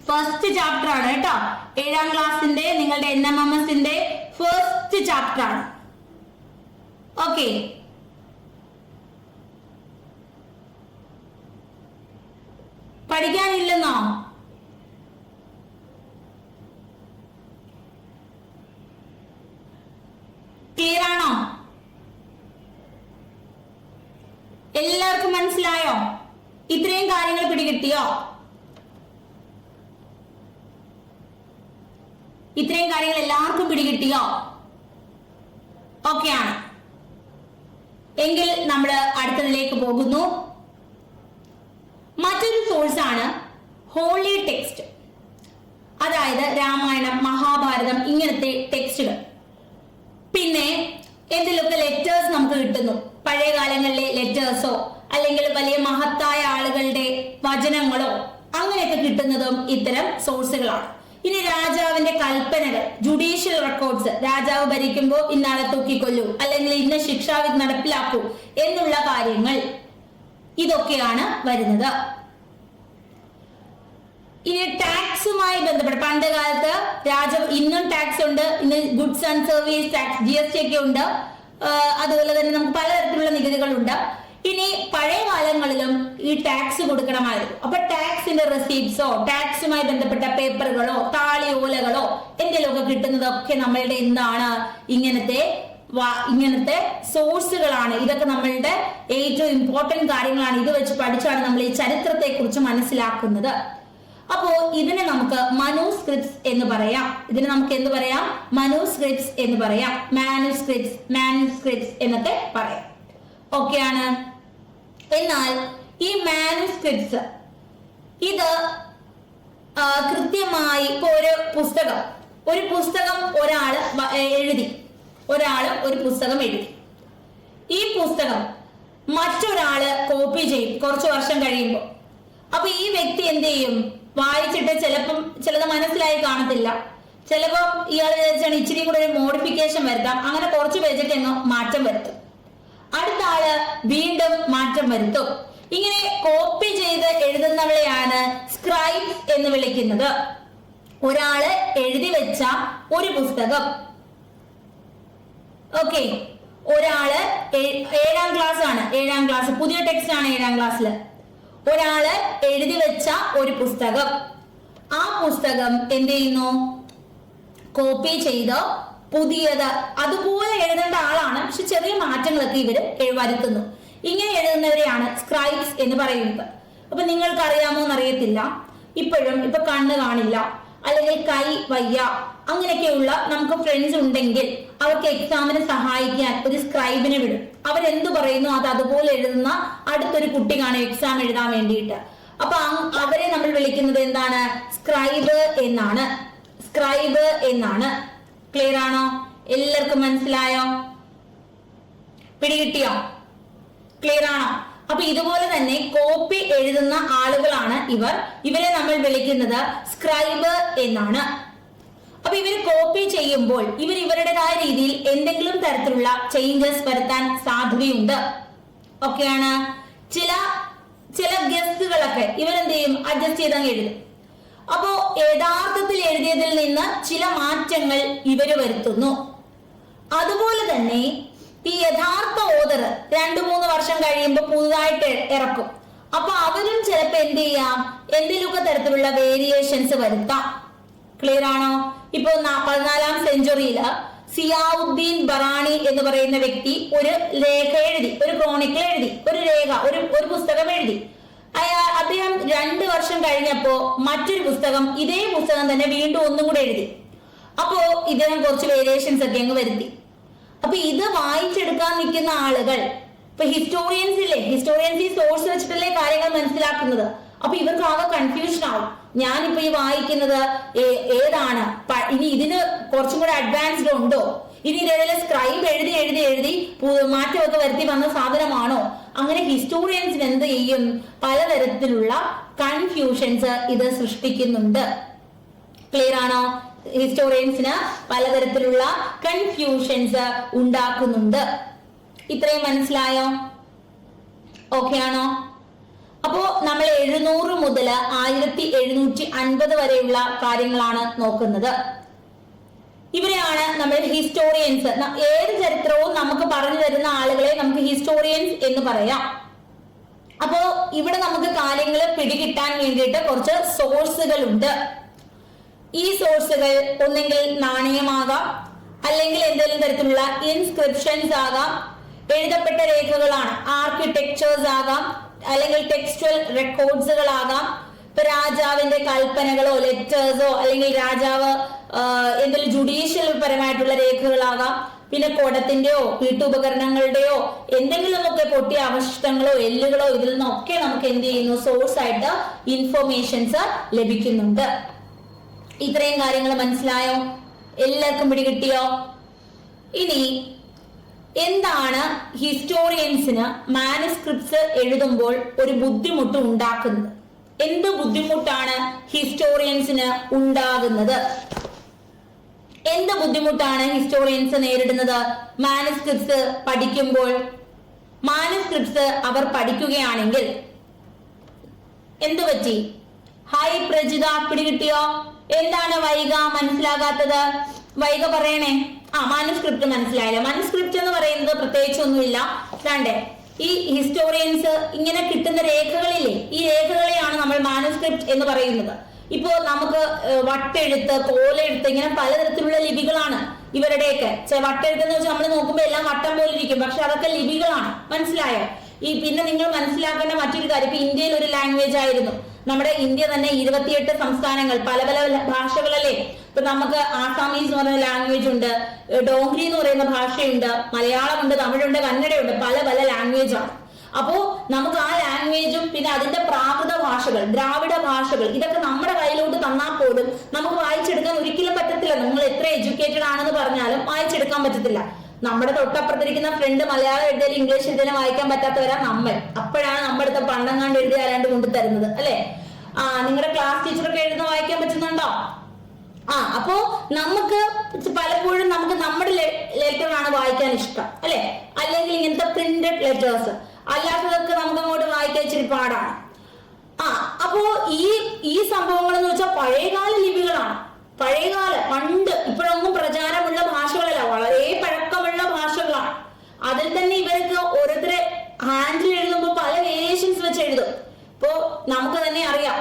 [SPEAKER 1] ഫസ്റ്റ് ചാപ്റ്റർ ആണ് കേട്ടോ. 7ാം ക്ലാസ്സിന്റെ നിങ്ങളുടെ NMMSന്റെ ഫസ്റ്റ് ചാപ്റ്റർ ആണ്. ഓക്കെ, പഠിക്കാനില്ലെന്നോ? ക്ലിയർ ആണോ? എല്ലാവർക്കും മനസ്സിലായോ? ഇത്രയും കാര്യങ്ങൾ പിടികിട്ടിയോ? ഇത്രയും കാര്യങ്ങൾ എല്ലാവർക്കും പിടികിട്ടിയോ? ഓക്കെ ആണ്. എങ്കിൽ നമ്മൾ അടുത്തതിലേക്ക് പോകുന്നു. മറ്റൊരു സോഴ്സ് ആണ് ഹോളി ടെക്സ്റ്റ്, അതായത് രാമായണം, മഹാഭാരതം, ഇങ്ങനത്തെ ടെക്സ്റ്റുകൾ. പിന്നെ എന്തെങ്കിലുമൊക്കെ ലെറ്റേഴ്സ് നമുക്ക് കിട്ടുന്നു. പഴയ കാലങ്ങളിലെ ലെറ്റേഴ്സോ അല്ലെങ്കിൽ വലിയ മഹത്തായ ആളുകളുടെ വചനങ്ങളോ അങ്ങനെയൊക്കെ കിട്ടുന്നതും ഇത്തരം സോഴ്സുകളാണ്. ഇനി രാജാവിന്റെ കൽപ്പനകൾ, ജുഡീഷ്യൽ റെക്കോർഡ്സ്, രാജാവ് ഭരിക്കുമ്പോൾ ഇന്നാളെ തൂക്കിക്കൊല്ലൂ അല്ലെങ്കിൽ ഇന്ന ശിക്ഷാവിധി നടപ്പിലാക്കൂ എന്നുള്ള കാര്യങ്ങൾ, ഇതൊക്കെയാണ് വരുന്നത്. ഇനി ടാക്സുമായി ബന്ധപ്പെട്ട് പണ്ട് കാലത്ത് ഇന്നും ടാക്സ് ഉണ്ട്, ഇന്ന് goods and service tax, GST ഒക്കെ ഉണ്ട്. അതുപോലെ തന്നെ നമുക്ക് പലതരത്തിലുള്ള നികുതികളുണ്ട്. ഇനി പഴയ കാലങ്ങളിലും ഈ ടാക്സ് കൊടുക്കണമായിരുന്നു. അപ്പൊ ടാക്സിന്റെ റെസീപ്റ്റ്സോ ടാക്സുമായി ബന്ധപ്പെട്ട പേപ്പറുകളോ താളിയോലകളോ എന്തെങ്കിലുമൊക്കെ കിട്ടുന്നതൊക്കെ നമ്മളുടെ എന്താണ്, ഇങ്ങനത്തെ സോഴ്സുകളാണ്. ഇതൊക്കെ നമ്മളുടെ ഏറ്റവും ഇമ്പോർട്ടന്റ് കാര്യങ്ങളാണ്. ഇത് വെച്ച് പഠിച്ചാണ് നമ്മൾ ഈ ചരിത്രത്തെ കുറിച്ച് മനസ്സിലാക്കുന്നത്. അപ്പോ ഇതിനെ നമുക്ക് മനുസ്ക്രിപ്റ്റ്സ് എന്ന് പറയാം. ഇതിനെ നമുക്ക് എന്ത് പറയാം? മനുസ്ക്രിപ്റ്റ്സ് എന്ന് പറയാം. മാനുസ്ക്രിപ്റ്റ്സ് എന്നൊക്കെ പറയാം. ഓക്കെ ആണ്. എന്നാൽ ഈ മാനുസ്ക്രിപ്റ്റ്സ് ഇത് കൃത്യമായി ഇപ്പൊ ഒരു പുസ്തകം ഒരാള് ഒരു പുസ്തകം എഴുതി. ഈ പുസ്തകം മറ്റൊരാള് കോപ്പി ചെയ്യും കുറച്ചു വർഷം കഴിയുമ്പോൾ. അപ്പൊ ഈ വ്യക്തി എന്ത് ചെയ്യും? വായിച്ചിട്ട് ചിലത് മനസ്സിലായി കാണത്തില്ല, ചിലപ്പോ ഇയാൾ വിചാരിച്ചാണ് ഇച്ചിരി കൂടെ ഒരു മോഡിഫിക്കേഷൻ വരുത്താം, അങ്ങനെ കുറച്ച് പേജൊക്കെ അങ്ങ് മാറ്റം വരുത്തും. അടുത്ത ആള് വീണ്ടും മാറ്റം വരുത്തും. ഇങ്ങനെ കോപ്പി ചെയ്ത് എഴുതുന്നവളെയാണ് സ്ക്രൈബ്സ് എന്ന് വിളിക്കുന്നത്. ഒരാള് എഴുതി വെച്ച ഒരു പുസ്തകം, ഓക്കെ, ഒരാള് 7ാം ക്ലാസ് ആണ്, 7ാം ക്ലാസ് പുതിയ ടെക്സ്റ്റ് ആണ്. 7ാം ക്ലാസ്സിൽ ഒരാള് എഴുതി വെച്ച ഒരു പുസ്തകം, ആ പുസ്തകം എന്ത് ചെയ്യുന്നു? കോപ്പി ചെയ്ത് പുതിയത് അതുപോലെ എഴുതേണ്ട ആളാണ്, പക്ഷെ ചെറിയ മാറ്റങ്ങളൊക്കെ ഇവര് വരുത്തുന്നു. ഇങ്ങനെ എഴുതുന്നവരെയാണ് സ്ക്രൈബ്സ് എന്ന് പറയുന്നത്. അപ്പൊ നിങ്ങൾക്ക് അറിയാമോ എന്നറിയത്തില്ല, ഇപ്പൊ കണ്ണ് കാണില്ല അല്ലെങ്കിൽ കൈ വയ്യ അങ്ങനെയൊക്കെയുള്ള നമുക്ക് ഫ്രണ്ട്സ് ഉണ്ടെങ്കിൽ അവർക്ക് എക്സാമിന് സഹായിക്കാൻ ഒരു സ്ക്രൈബിനെ വിടും. അവരെന്ത് പറയുന്നു അത് അതുപോലെ എഴുതുന്ന അടുത്തൊരു കുട്ടി കാണും എക്സാം എഴുതാൻ വേണ്ടിയിട്ട്. അപ്പൊ അവരെ നമ്മൾ വിളിക്കുന്നത് എന്താണ്? സ്ക്രൈബ് എന്നാണ്. ക്ലിയർ ആണോ? എല്ലാവർക്കും മനസ്സിലായോ? പിടികിട്ടിയോ? ക്ലിയർ ആണോ? അപ്പൊ ഇതുപോലെ തന്നെ കോപ്പി എഴുതുന്ന ആളുകളാണ് ഇവരെ നമ്മൾ വിളിക്കുന്നത് സ്ക്രൈബ് എന്നാണ്. അപ്പൊ ഇവര് കോപ്പി ചെയ്യുമ്പോൾ ഇവരുടേതായ രീതിയിൽ എന്തെങ്കിലും തരത്തിലുള്ള ചേഞ്ചസ് വരുത്താൻ സാധ്യതയുണ്ട്. ഓക്കെയാണ്. ചില ഗസ്റ്റുകളൊക്കെ ഇവരെന്ത് ചെയ്യും, അഡ്ജസ്റ്റ് ചെയ്തങ്ങ് എഴുതും. അപ്പോ യഥാർത്ഥത്തിൽ എഴുതിയതിൽ നിന്ന് ചില മാറ്റങ്ങൾ ഇവര് വരുത്തുന്നു. അതുപോലെ തന്നെ ഈ യഥാർത്ഥ ഓതർ 2-3 വർഷം കഴിയുമ്പോൾ പുതുതായിട്ട് ഇറക്കും. അപ്പൊ അവരും ചിലപ്പോ എന്ത് ചെയ്യാം, എന്തെങ്കിലുമൊക്കെ തരത്തിലുള്ള വേരിയേഷൻസ് വരുത്താം. ക്ലിയർ ആണോ? ഇപ്പൊ 14ാം സെഞ്ചുറിയില് സിയാവുദ്ദീൻ ബറാണി എന്ന് പറയുന്ന വ്യക്തി ഒരു രേഖ എഴുതി, ഒരു ക്രോണിക്കിൾ എഴുതി, ഒരു രേഖ, ഒരു പുസ്തകം എഴുതി. അദ്ദേഹം 2 വർഷം കഴിഞ്ഞപ്പോ മറ്റൊരു പുസ്തകം, ഇതേ പുസ്തകം തന്നെ വീണ്ടും ഒന്നും കൂടെ എഴുതി. അപ്പോ ഇദ്ദേഹം കുറച്ച് വേരിയേഷൻസ് ഒക്കെ അങ്ങ് വരുത്തി. അപ്പൊ ഇത് വായിച്ചെടുക്കാൻ നിൽക്കുന്ന ആളുകൾ, ഇപ്പൊ ഹിസ്റ്റോറിയൻസ് ഇല്ലേ, ഹിസ്റ്റോറിയൻസ് ഈ സോഴ്സ് വെച്ചിട്ടല്ലേ കാര്യങ്ങൾ മനസ്സിലാക്കുന്നത്. അപ്പൊ ഇവർക്ക് ആകെ കൺഫ്യൂഷൻ ആവും. ഞാനിപ്പോ ഈ വായിക്കുന്നത് ഏതാണ്, ഇനി ഇതിന് കുറച്ചും കൂടെ അഡ്വാൻസ്ഡ് ഉണ്ടോ, ഇനി ഇതേപോലെ സ്ക്രൈബ് എഴുതി മാറ്റമൊക്കെ വരുത്തി വന്ന സാധനമാണോ? അങ്ങനെ ഹിസ്റ്റോറിയൻസിന് എന്ത് ചെയ്യും, പലതരത്തിലുള്ള കൺഫ്യൂഷൻസ് ഇത് സൃഷ്ടിക്കുന്നുണ്ട്. ക്ലിയർ ആണോ? ഹിസ്റ്റോറിയൻസിന് പലതരത്തിലുള്ള കൺഫ്യൂഷൻസ് ഉണ്ടാക്കുന്നുണ്ട്. ഇത്രയും മനസ്സിലായോ? ഓക്കെ ആണോ? അപ്പോ നമ്മൾ 700 മുതൽ 1750 വരെയുള്ള കാര്യങ്ങളാണ് നോക്കുന്നത്. ഇവരെയാണ് നമ്മൾ ഹിസ്റ്റോറിയൻസ്. ഏത് ചരിത്രവും നമുക്ക് പറഞ്ഞു തരുന്ന ആളുകളെ നമുക്ക് ഹിസ്റ്റോറിയൻസ് എന്ന് പറയാം. അപ്പോ ഇവിടെ നമുക്ക് കാര്യങ്ങൾ പിടികിട്ടാൻ വേണ്ടിയിട്ട് കുറച്ച് സോഴ്സുകൾ ഉണ്ട്. ഈ സോഴ്സുകൾ ഒന്നെങ്കിൽ നാണയമാകാം, അല്ലെങ്കിൽ എന്തെങ്കിലും തരത്തിലുള്ള ഇൻസ്ക്രിപ്ഷൻസ് ആകാം, എഴുതപ്പെട്ട രേഖകളാണ്, ആർക്കിടെക്ചേഴ്സ് ആകാം, അല്ലെങ്കിൽ ടെക്സ്റ്റൽ റെക്കോർഡ്സുകളാകാം, ഇപ്പൊ രാജാവിന്റെ കൽപ്പനകളോ ലെറ്റേഴ്സോ, അല്ലെങ്കിൽ രാജാവ് എന്തെങ്കിലും ജുഡീഷ്യൽ പരമായിട്ടുള്ള രേഖകളാകാം, പിന്നെ കുടത്തിന്റെയോ വീട്ടുപകരണങ്ങളുടെയോ എന്തെങ്കിലുമൊക്കെ പൊട്ടിയ അവശിഷ്ടങ്ങളോ എല്ലുകളോ ഇതിൽ നിന്നൊക്കെ നമുക്ക് എന്ത് ചെയ്യുന്നു, സോഴ്സ് ആയിട്ട് ഇൻഫോർമേഷൻസ് ലഭിക്കുന്നുണ്ട്. ഇത്രയും കാര്യങ്ങൾ മനസ്സിലായോ? എല്ലാവർക്കും പിടികിട്ടിയോ? ഇനി എന്താണ് ഹിസ്റ്റോറിയൻസിന് മാനുസ്ക്രിപ്റ്റ്സ് എഴുതുമ്പോൾ ഒരു ബുദ്ധിമുട്ട് ഉണ്ടാക്കുന്നത്? എന്ത് ബുദ്ധിമുട്ടാണ് ഹിസ്റ്റോറിയൻസിന് ഉണ്ടാകുന്നത്? എന്ത് ബുദ്ധിമുട്ടാണ് ഹിസ്റ്റോറിയൻസ് നേരിടുന്നത് മാനുസ്ക്രിപ്റ്റ്സ് പഠിക്കുമ്പോൾ? മാനുസ്ക്രിപ്റ്റ്സ് അവർ പഠിക്കുകയാണെങ്കിൽ എന്തു പറ്റി? ഹായ് പ്രജിത, പിടികിട്ടിയോ? എന്താണ് വൈക മനസ്സിലാകാത്തത്? വൈക പറയണേ. മാനുസ്ക്രിപ്റ്റ് മനസ്സിലായില്ല. മാനുസ്ക്രിപ്റ്റ് എന്ന് പറയുന്നത് പ്രത്യേകിച്ച് ഒന്നുമില്ല. രണ്ടേ, ഈ ഹിസ്റ്റോറിയൻസ് ഇങ്ങനെ കിട്ടുന്ന രേഖകളില്ലേ, ഈ രേഖകളെയാണ് നമ്മൾ മാനുസ്ക്രിപ്റ്റ് എന്ന് പറയുന്നത്. ഇപ്പോ നമുക്ക് വട്ടെഴുത്ത്, കോലെഴുത്ത്, ഇങ്ങനെ പലതരത്തിലുള്ള ലിപികളാണ് ഇവരുടെയൊക്കെ. വട്ടെഴുത്ത് എന്ന് വെച്ചാൽ നമ്മൾ നോക്കുമ്പോൾ എല്ലാം വട്ടം പോലെ ഇരിക്കും, പക്ഷെ അതൊക്കെ ലിപികളാണ്. മനസ്സിലായോ? പിന്നെ നിങ്ങൾ മനസ്സിലാക്കേണ്ട മറ്റൊരു കാര്യം, ഇപ്പൊ ഇന്ത്യയിൽ ഒരു ലാംഗ്വേജ് ആയിരുന്നു. നമ്മുടെ ഇന്ത്യ തന്നെ 28 സംസ്ഥാനങ്ങൾ, പല പല ഭാഷകളല്ലേ. ഇപ്പൊ നമുക്ക് ആസാമീസ് എന്ന് പറയുന്ന ലാംഗ്വേജ് ഉണ്ട്, ഡോങ്ക്രി എന്ന് പറയുന്ന ഭാഷയുണ്ട്, മലയാളമുണ്ട്, തമിഴുണ്ട്, കന്നഡയുണ്ട്, പല പല ലാംഗ്വേജ് ആണ്. അപ്പോ നമുക്ക് ആ ലാംഗ്വേജും പിന്നെ അതിന്റെ പ്രാകൃത ഭാഷകൾ, ദ്രാവിഡ ഭാഷകൾ, ഇതൊക്കെ നമ്മുടെ കയ്യിലോട്ട് തന്നാൽ പോലും നമുക്ക് വായിച്ചെടുക്കാൻ ഒരിക്കലും പറ്റത്തില്ല. നിങ്ങൾ എത്ര എഡ്യൂക്കേറ്റഡ് ആണെന്ന് പറഞ്ഞാലും വായിച്ചെടുക്കാൻ പറ്റത്തില്ല. നമ്മുടെ തൊട്ടപ്പുറത്തിരിക്കുന്ന ഫ്രണ്ട് മലയാളം എഴുതിയാലും ഇംഗ്ലീഷ് എഴുതിയാലും വായിക്കാൻ പറ്റാത്തവരാ നമ്മൾ. അപ്പോഴാണ് നമ്മുടെ അടുത്ത് പണ്ടങ്ങാണ്ട് എഴുതി ആരാണ്ട് കൊണ്ടു തരുന്നത്, അല്ലെ? നിങ്ങളുടെ ക്ലാസ് ടീച്ചറൊക്കെ എഴുതുന്ന വായിക്കാൻ പറ്റുന്നുണ്ടോ? അപ്പോ നമുക്ക് പലപ്പോഴും നമുക്ക് നമ്മുടെ ലെറ്റർ ആണ് വായിക്കാൻ ഇഷ്ടം, അല്ലെ? അല്ലെങ്കിൽ ഇങ്ങനത്തെ പ്രിന്റഡ് ലെറ്റേഴ്സ്, അല്ലാത്തതൊക്കെ നമുക്ക് അങ്ങോട്ട് വായിക്കാൻ ഇച്ചിരി പാടാണ്. അപ്പോ ഈ സംഭവങ്ങൾ എന്ന് വെച്ചാൽ പഴയകാല ലിപികളാണ്. പഴയകാല പണ്ട് ഇപ്പോഴൊന്നും പ്രചാരമുള്ള ഭാഷകളല്ല, വളരെ പഴക്കമുള്ള ഭാഷകളാണ്. അതിൽ തന്നെ ഇവർക്ക് ഓരോരുത്തരെ ഹാൻഡിൽ എഴുതുമ്പോൾ പല വേരിയേഷൻസ് വെച്ച് എഴുതും. ഇപ്പോ നമുക്ക് തന്നെ അറിയാം,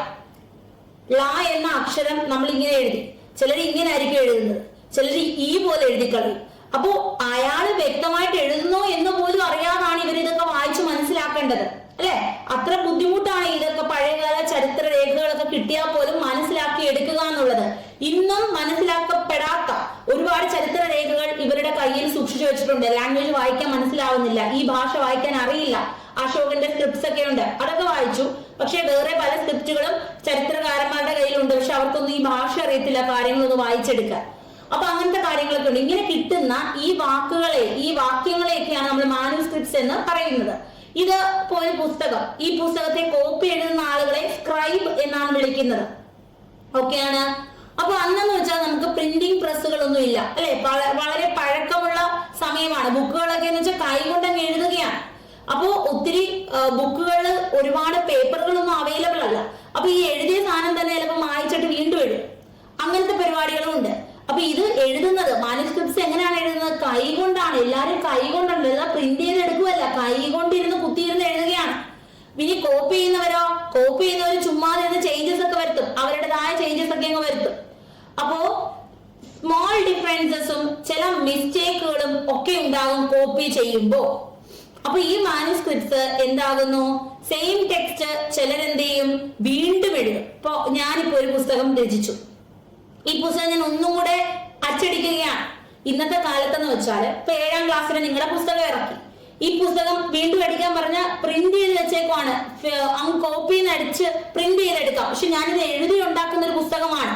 [SPEAKER 1] ല എന്ന അക്ഷരം നമ്മൾ ഇങ്ങനെ എഴുതി, ചിലർ ഇങ്ങനെ ആയിരിക്കും എഴുതുന്നത്, ചിലർ ഈ പോലെ എഴുതി കളയും. അപ്പോ അയാള് വ്യക്തമായിട്ട് എഴുതുന്നോ എന്ന് പോലും അറിയാതാണ് ഇവർ ഇതൊക്കെ വായിച്ച് മനസ്സിലാക്കേണ്ടത്, അല്ലെ? അത്ര ബുദ്ധിമുട്ടാണ് ഇതൊക്കെ. പഴയകാല ചരിത്ര രേഖകളൊക്കെ കിട്ടിയാൽ പോലും മനസ്സിലാക്കി എടുക്കുക എന്നുള്ളത്. ഇന്നും മനസ്സിലാക്കപ്പെടാത്ത ഒരുപാട് ചരിത്ര രേഖകൾ ഇവരുടെ കയ്യിൽ സൂക്ഷിച്ചു വെച്ചിട്ടുണ്ട്. ലാംഗ്വേജ് വായിക്കാൻ മനസ്സിലാവുന്നില്ല, ഈ ഭാഷ വായിക്കാൻ അറിയില്ല. അശോകന്റെ സ്ക്രിപ്റ്റ്സ് ഒക്കെ ഉണ്ട്, അതൊക്കെ വായിച്ചു. പക്ഷെ വേറെ പല സ്ക്രിപ്റ്റുകളും ചരിത്രകാരന്മാരുടെ കയ്യിലുണ്ട്, പക്ഷെ അവർക്കൊന്നും ഈ ഭാഷ അറിയത്തില്ല, കാര്യങ്ങളൊന്ന് വായിച്ചെടുക്കാൻ. അപ്പൊ അങ്ങനത്തെ കാര്യങ്ങളൊക്കെ ഉണ്ട്. ഇങ്ങനെ കിട്ടുന്ന ഈ വാക്കുകളെ, ഈ വാക്യങ്ങളെയൊക്കെയാണ് നമ്മൾ മാനുസ്ക്രിപ്റ്റ്സ് എന്ന് പറയുന്നത്. ഇത് ഒരു പുസ്തകം, ഈ പുസ്തകത്തെ കോപ്പി എഴുതുന്ന ആളുകളെ സ്ക്രൈബ് എന്നാണ് വിളിക്കുന്നത്. ഓക്കെയാണ്. അപ്പൊ അന്നെന്ന് വെച്ചാൽ നമുക്ക് പ്രിന്റിംഗ് പ്രസ്സുകളൊന്നും ഇല്ല അല്ലെ, വളരെ പഴക്കമുള്ള സമയമാണ്. ബുക്കുകളൊക്കെ എന്ന് വെച്ചാൽ കൈകൊണ്ടങ്ങ് എഴുതുകയാണ്. അപ്പോ ഒത്തിരി ബുക്കുകൾ, ഒരുപാട് പേപ്പറുകളൊന്നും അവൈലബിൾ അല്ല. അപ്പൊ ഈ എഴുതിയ സാധനം തന്നെ ചിലപ്പോൾ മായിച്ചിട്ട് വീണ്ടും എഴുതും, അങ്ങനത്തെ പരിപാടികളും ഉണ്ട്. അപ്പൊ ഇത് എഴുതുന്നത്, മാനുസ്ക്രിപ്റ്റ്സ് എങ്ങനെയാണ് എഴുതുന്നത്? കൈ കൊണ്ടാണ്. എല്ലാരും കൈ കൊണ്ടാണ് എഴുതുക, പ്രിന്റ് ചെയ്ത് എടുക്കുകയല്ല, കൈ കൊണ്ടിരുന്ന് കുത്തിയിരുന്ന് എഴുതുകയാണ്. ഇനി കോപ്പി ചെയ്യുന്നവരോ, കോപ്പി ചെയ്യുന്നവർ ചുമ്മാതെ ചേഞ്ചസ് ഒക്കെ വരുത്തും, അവരുടേതായ ചേഞ്ചസ് ഒക്കെ അങ്ങ് വരുത്തും. അപ്പോ സ്മോൾ ഡിഫറൻസസും ചില മിസ്റ്റേക്കുകളും ഒക്കെ ഉണ്ടാകും കോപ്പി ചെയ്യുമ്പോ. അപ്പൊ ഈ മാനുസ്ക്രിപ്റ്റ്സ് എന്താകുന്നു? സെയിം ടെക്സ്റ്റ് ചിലരെന്ത് ചെയ്യും? വീണ്ടും എഴുതും. ഇപ്പൊ ഞാനിപ്പോ ഒരു പുസ്തകം രചിച്ചു, ഈ പുസ്തകം ഞാൻ ഒന്നും കൂടെ അച്ചടിക്കുകയാണ്. ഇന്നത്തെ കാലത്തെന്ന് വെച്ചാല് ഇപ്പൊ 7ാം ക്ലാസ്സിൽ നിങ്ങളുടെ പുസ്തകം ഇറക്കി, ഈ പുസ്തകം വീണ്ടും അടിക്കാൻ പറഞ്ഞ പ്രിന്റ് ചെയ്ത് വെച്ചേക്കുവാണ്, അങ്ങ് കോപ്പിന്ന് അടിച്ച് പ്രിന്റ് ചെയ്തെടുക്കാം. പക്ഷെ ഞാനിത് എഴുതി ഉണ്ടാക്കുന്ന ഒരു പുസ്തകമാണ്.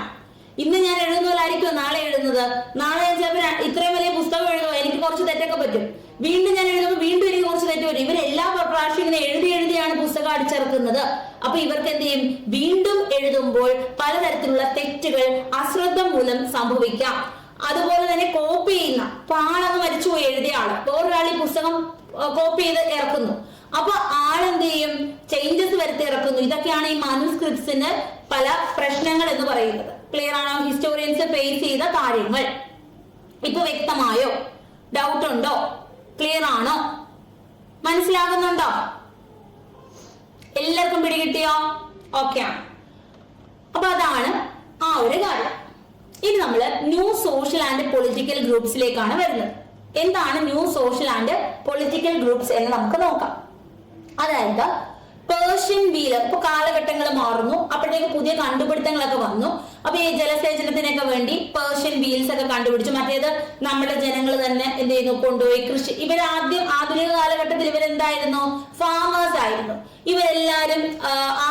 [SPEAKER 1] ഇന്ന് ഞാൻ എഴുതുന്ന പോലെ ആയിരിക്കും നാളെ എഴുതുന്നത്. നാളെ ചിലപ്പോൾ ഇത്രയും വലിയ പുസ്തകം എഴുതുമോ, എനിക്ക് കുറച്ച് തെറ്റൊക്കെ പറ്റും. വീണ്ടും ഞാൻ എഴുതുമ്പോൾ വീണ്ടും എനിക്ക് കുറച്ച് തെറ്റ് വരും. ഇവരെല്ലാ പ്രാവശ്യം ഇങ്ങനെ എഴുതിയാണ് പുസ്തകം അടിച്ചിറക്കുന്നത്. അപ്പൊ ഇവർക്ക് എന്ത് ചെയ്യും? വീണ്ടും എഴുതുമ്പോൾ പലതരത്തിലുള്ള തെറ്റുകൾ അശ്രദ്ധ മൂലം സംഭവിക്കാം. അതുപോലെ തന്നെ കോപ്പി ചെയ്യുന്ന, ആളങ്ങ് മരിച്ചുപോയി എഴുതിയ ആള്, വേറൊരാൾ ഈ പുസ്തകം കോപ്പി ചെയ്ത് ഇറക്കുന്നു. അപ്പൊ ആളെന്ത് ചെയ്യും? ചേഞ്ചസ് വരുത്തി ഇറക്കുന്നു. ഇതൊക്കെയാണ് ഈ മാനുസ്ക്രിപ്റ്റ്സിന് പല പ്രശ്നങ്ങൾ എന്ന് പറയുന്നത്. ക്ലിയർ ആണോ? ഹിസ്റ്റോറിയൻസ് ഫേസ് ചെയ്ത കാര്യങ്ങൾ ഇപ്പൊ വ്യക്തമായോ? ഡൗട്ട് ഉണ്ടോ? ക്ലിയർ ആണോ? മനസ്സിലാകുന്നുണ്ടോ? എല്ലാവർക്കും പിടികിട്ടിയോ? ഓക്കെ ആണ്. അപ്പൊ അതാണ് ആ ഒരു കാര്യം. ഇനി നമ്മൾ ന്യൂ സോഷ്യൽ ആൻഡ് പൊളിറ്റിക്കൽ ഗ്രൂപ്പ്സിലേക്കാണ് വരുന്നത്. എന്താണ് new social and political groups എന്ന് നമുക്ക് നോക്കാം. അതായത് പേർഷ്യൻ വീൽ, ഇപ്പൊ കാലഘട്ടങ്ങൾ മാറുന്നു, അപ്പോഴത്തേക്ക് പുതിയ കണ്ടുപിടുത്തങ്ങളൊക്കെ വന്നു. അപ്പൊ ഈ ജലസേചനത്തിനൊക്കെ വേണ്ടി പേർഷ്യൻ വീൽസ് ഒക്കെ കണ്ടുപിടിച്ചു. മറ്റേത് നമ്മുടെ ജനങ്ങൾ തന്നെ എന്ത് ചെയ്യുന്നു? കൊണ്ടുപോയി കൃഷി. ഇവരാദ്യം ആധുനിക കാലഘട്ടത്തിൽ ഇവരെന്തായിരുന്നു? ഫാമേഴ്സ് ആയിരുന്നു. ഇവരെല്ലാരും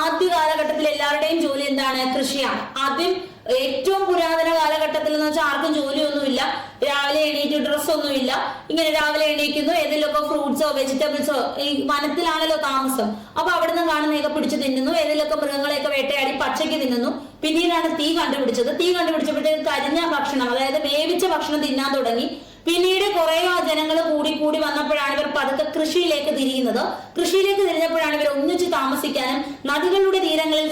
[SPEAKER 1] ആദ്യ കാലഘട്ടത്തിൽ എല്ലാവരുടെയും ജോലി എന്താണ്? കൃഷിയാണ്. ആദ്യം ഏറ്റവും പുരാതന കാലഘട്ടത്തിൽ എന്ന് വെച്ചാൽ ആർക്കും ജോലിയൊന്നുമില്ല, രാവിലെ എണീറ്റ് ഡ്രസ്സൊന്നുമില്ല, ഇങ്ങനെ രാവിലെ എണീക്കുന്നു, ഏതെങ്കിലുമൊക്കെ ഫ്രൂട്ട്സോ വെജിറ്റബിൾസോ, ഈ വനത്തിലാണല്ലോ താമസം, അപ്പൊ അവിടുന്ന് കാണുന്നതൊക്കെ പിടിച്ച് തിന്നുന്നു, ഏതെങ്കിലുമൊക്കെ മൃഗങ്ങളെയൊക്കെ വേട്ടയാടി പച്ചയ്ക്ക് തിന്നുന്നു. പിന്നീടാണ് തീ കണ്ടുപിടിച്ചത്. തീ കണ്ടുപിടിച്ചപ്പോഴത്തേക്ക് കരിഞ്ഞ ഭക്ഷണം, അതായത് വേവിച്ച ഭക്ഷണം തിന്നാൻ തുടങ്ങി. പിന്നീട് കുറെ ജനങ്ങൾ കൂടി വന്നപ്പോഴാണ് ഇവർ പതുക്കെ കൃഷിയിലേക്ക് തിരിയുന്നത്. കൃഷിയിലേക്ക് തിരിഞ്ഞപ്പോഴാണ് ഇവർ ഒന്നിച്ച് താമസിക്കാനും നദികളുടെ തീരങ്ങളിൽ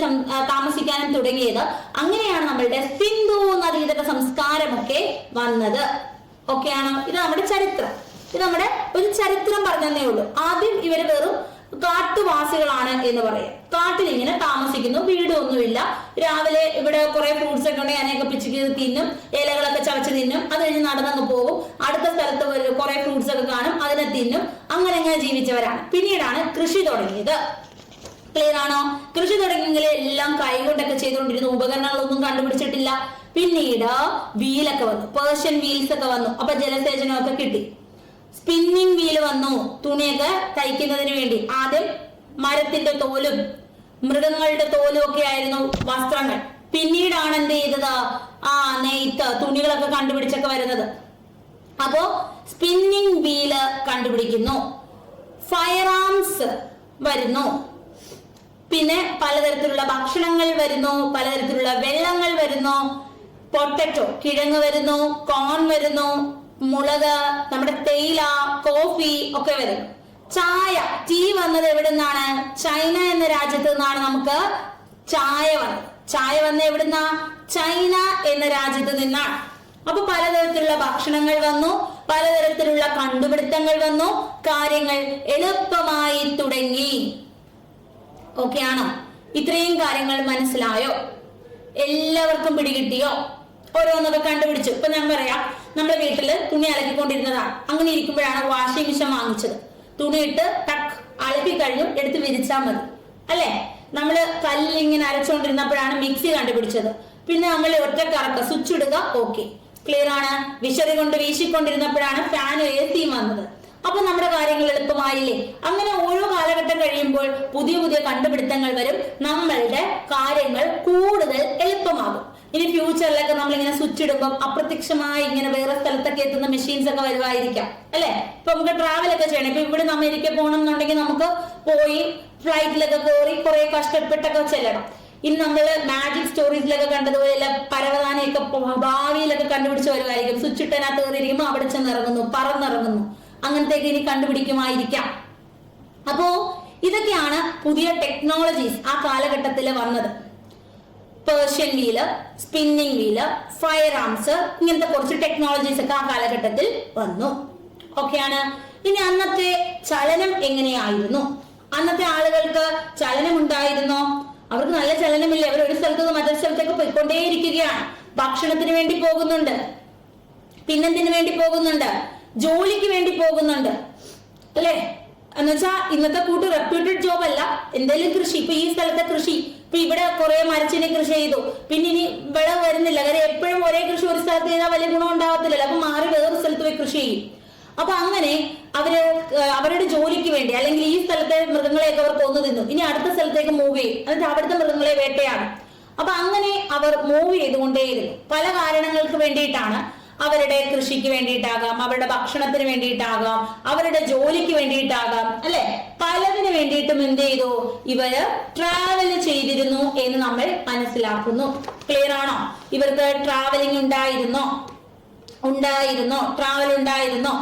[SPEAKER 1] താമസിക്കാനും തുടങ്ങിയത്. അങ്ങനെയാണ് നമ്മളുടെ സിന്ധു നദീതട സംസ്കാരമൊക്കെ വന്നത്. ഓക്കെ ആണോ? ഇത് നമ്മുടെ ചരിത്രം. ഇത് നമ്മുടെ ഒരു ചരിത്രം പറഞ്ഞതേ ഉള്ളൂ. ആദ്യം ഇവര് വെറും കാട്ടുവാസികളാണ് എന്ന് പറയാം. കാട്ടിൽ ഇങ്ങനെ താമസിക്കുന്നു, വീടൊന്നുമില്ല. രാവിലെ ഇവിടെ കുറെ ഫ്രൂട്ട്സ് ഒക്കെ ഉണ്ടെങ്കിൽ അതിനൊക്കെ പിച്ചിക്ക് തിന്നും, ഇലകളൊക്കെ ചവച്ച് തിന്നും. അത് കഴിഞ്ഞ് നടന്നങ്ങ് പോകും. അടുത്ത സ്ഥലത്ത് കുറെ ഫ്രൂട്ട്സ് ഒക്കെ കാണും, അതിനെ തിന്നും. അങ്ങനെ ജീവിച്ചവരാണ്. പിന്നീടാണ് കൃഷി തുടങ്ങിയത്. ക്ലിയർ ആണോ? കൃഷി തുടങ്ങിയെങ്കിൽ എല്ലാം കൈകൊണ്ടൊക്കെ ചെയ്തുകൊണ്ടിരുന്നു, ഉപകരണങ്ങളൊന്നും കണ്ടുപിടിച്ചിട്ടില്ല. പിന്നീട് വീലൊക്കെ വന്നു, പേർഷ്യൻ വീൽസ് ഒക്കെ വന്നു. അപ്പൊ ജലസേചനമൊക്കെ കിട്ടി. സ്പിന്നിങ് വീല് വന്നു, തുണിയൊക്കെ തയ്ക്കുന്നതിന് വേണ്ടി. ആദ്യം മരത്തിന്റെ തോലും മൃഗങ്ങളുടെ തോലും ഒക്കെ ആയിരുന്നു വസ്ത്രങ്ങൾ. പിന്നീടാണ് എന്ത് ചെയ്തത്? നെയ്ത്ത്, തുണികളൊക്കെ കണ്ടുപിടിച്ചൊക്കെ വരുന്നത്. അപ്പോ സ്പിന്നിങ് വീല് കണ്ടുപിടിക്കുന്നു, ഫയർ ആംസ് വരുന്നു, പിന്നെ പലതരത്തിലുള്ള ഭക്ഷണങ്ങൾ വരുന്നു, പലതരത്തിലുള്ള വെള്ളങ്ങൾ വരുന്നു, പൊട്ടറ്റോ കിഴങ്ങ് വരുന്നു, കോൺ വരുന്നു, മുളക്, നമ്മുടെ തേയില, കോഫി ഒക്കെ വരുന്നു. ചായ, ടീ വന്നത് എവിടെ നിന്നാണ്? ചൈന എന്ന രാജ്യത്ത് നിന്നാണ് നമുക്ക് ചായ വന്നത്. ചായ വന്നത് എവിടുന്നാ? ചൈന എന്ന രാജ്യത്ത് നിന്നാണ്. അപ്പൊ പലതരത്തിലുള്ള ഭക്ഷണങ്ങൾ വന്നു, പലതരത്തിലുള്ള കണ്ടുപിടുത്തങ്ങൾ വന്നു, കാര്യങ്ങൾ എളുപ്പമായി തുടങ്ങി. ഓക്കെ ആണോ? ഇത്രയും കാര്യങ്ങൾ മനസ്സിലായോ? എല്ലാവർക്കും പിടികിട്ടിയോ? ഓരോന്നൊക്കെ കണ്ടുപിടിച്ചു. ഇപ്പൊ ഞാൻ പറയാം, നമ്മുടെ വീട്ടില് തുണി അലക്കിക്കൊണ്ടിരുന്നതാണ്. അങ്ങനെ ഇരിക്കുമ്പോഴാണ് വാഷിംഗ് മെഷീൻ വാങ്ങിച്ചത്. തുണിയിട്ട് ടക്ക് അലക്കി കഴിഞ്ഞു എടുത്ത് വിരിച്ചാൽ മതി അല്ലെ? നമ്മള് കല്ലിങ്ങനെ അരച്ചുകൊണ്ടിരുന്നപ്പോഴാണ് മിക്സി കണ്ടുപിടിച്ചത്. പിന്നെ നമ്മൾ ഒറ്റ കറക്ക സ്വിച്ച് ഇടുക. ഓക്കെ, ക്ലിയർ ആണ്. വിശറി കൊണ്ട് വീശിക്കൊണ്ടിരുന്നപ്പോഴാണ് ഫാനും AC വന്നത്. അപ്പൊ നമ്മുടെ കാര്യങ്ങൾ എളുപ്പമായില്ലേ? അങ്ങനെ ഓരോ കാലഘട്ടം കഴിയുമ്പോൾ പുതിയ പുതിയ കണ്ടുപിടുത്തങ്ങൾ വരും, നമ്മളുടെ കാര്യങ്ങൾ കൂടുതൽ എളുപ്പമാകും. ഇനി ഫ്യൂച്ചറിലൊക്കെ നമ്മളിങ്ങനെ സ്വിച്ച് ഇടുമ്പോൾ അപ്രത്യക്ഷമായി ഇങ്ങനെ വേറെ സ്ഥലത്തൊക്കെ എത്തുന്ന മെഷീൻസ് ഒക്കെ വരുമായിരിക്കാം അല്ലെ. ഇപ്പൊ നമുക്ക് ട്രാവൽ ഒക്കെ ചെയ്യണം. ഇപ്പൊ ഇവിടെ അമേരിക്ക പോകണം എന്നുണ്ടെങ്കിൽ നമുക്ക് പോയി ഫ്ലൈറ്റിലൊക്കെ കയറി കുറെ കഷ്ടപ്പെട്ടൊക്കെ ചെല്ലണം. ഇനി നമ്മള് മാജിക് സ്റ്റോറീസിലൊക്കെ കണ്ടതുപോലെ പരവതാനിയൊക്കെ ഭാവിയിലൊക്കെ കണ്ടുപിടിച്ച് വരുമായിരിക്കും. സ്വിച്ച് ഇട്ടതിനകത്ത് കയറിയിരിക്കുമ്പോൾ അവിടെ ചെന്നിറങ്ങുന്നു, പറന്നിറങ്ങുന്നു, അങ്ങനത്തെയൊക്കെ ഇനി കണ്ടുപിടിക്കുമായിരിക്കാം. അപ്പോ ഇതൊക്കെയാണ് പുതിയ ടെക്നോളജീസ് ആ കാലഘട്ടത്തിൽ വന്നത്. Persian wheel, spinning wheel, fire arms, ഇങ്ങനത്തെ കുറച്ച് ടെക്നോളജീസ് ഒക്കെ ആ കാലഘട്ടത്തിൽ വന്നു. ഓക്കെയാണ്. ഇനി അന്നത്തെ ചലനം എങ്ങനെയായിരുന്നു? അന്നത്തെ ആളുകൾക്ക് ചലനം ഉണ്ടായിരുന്നോ? അവർക്ക് നല്ല ചലനമില്ല. അവർ ഒരു സ്ഥലത്ത് നിന്ന് മറ്റൊരു സ്ഥലത്തേക്ക് പോയിക്കൊണ്ടേയിരിക്കുകയാണ്. ഭക്ഷണത്തിന് വേണ്ടി പോകുന്നുണ്ട്, പിന്നെന്തിനു വേണ്ടി പോകുന്നുണ്ട്? ജോലിക്ക് വേണ്ടി പോകുന്നുണ്ട് അല്ലെ. എന്നുവെച്ചാ ഇന്നത്തെ കൂട്ട് റെപ്യൂട്ടഡ് ജോബ് അല്ല. എന്തെങ്കിലും കൃഷി, ഇപ്പൊ ഈ സ്ഥലത്തെ കൃഷി, ഇപ്പൊ ഇവിടെ കുറെ മരച്ചിനെ കൃഷി ചെയ്തു, പിന്നെ ഇനി വിളവ് വരുന്നില്ല. കാര്യം എപ്പോഴും ഒരേ കൃഷി ഒരു സ്ഥലത്ത് ചെയ്താൽ വലിയ ഗുണം ഉണ്ടാവത്തില്ലല്ലോ. അപ്പൊ മാറി വേറൊരു സ്ഥലത്ത് പോയി കൃഷി ചെയ്യും. അപ്പൊ അങ്ങനെ അവരുടെ ജോലിക്ക് വേണ്ടി, അല്ലെങ്കിൽ ഈ സ്ഥലത്തെ മൃഗങ്ങളെയൊക്കെ അവർ കൊന്നു തിന്നു, ഇനി അടുത്ത സ്ഥലത്തേക്ക് മൂവ് ചെയ്യും, എന്നിട്ട് അവിടുത്തെ മൃഗങ്ങളെ വേട്ടയാണ്. അപ്പൊ അങ്ങനെ അവർ മൂവ് ചെയ്തുകൊണ്ടേയിരുന്നു. പല കാരണങ്ങൾക്ക് വേണ്ടിയിട്ടാണ്. അവരുടെ കൃഷിക്ക് വേണ്ടിയിട്ടാകാം, അവരുടെ ഭക്ഷണത്തിന് വേണ്ടിയിട്ടാകാം, അവരുടെ ജോലിക്ക് വേണ്ടിയിട്ടാകാം അല്ലെ. പലതിന് വേണ്ടിയിട്ടും എന്ത് ചെയ്തു? ഇവര് ട്രാവൽ ചെയ്തിരുന്നു എന്ന് നമ്മൾ മനസ്സിലാക്കുന്നു. ക്ലിയർ ആണോ? ഇവർക്ക് ട്രാവലിംഗ് ഉണ്ടായിരുന്നോ? ട്രാവൽ ഉണ്ടായിരുന്നോ?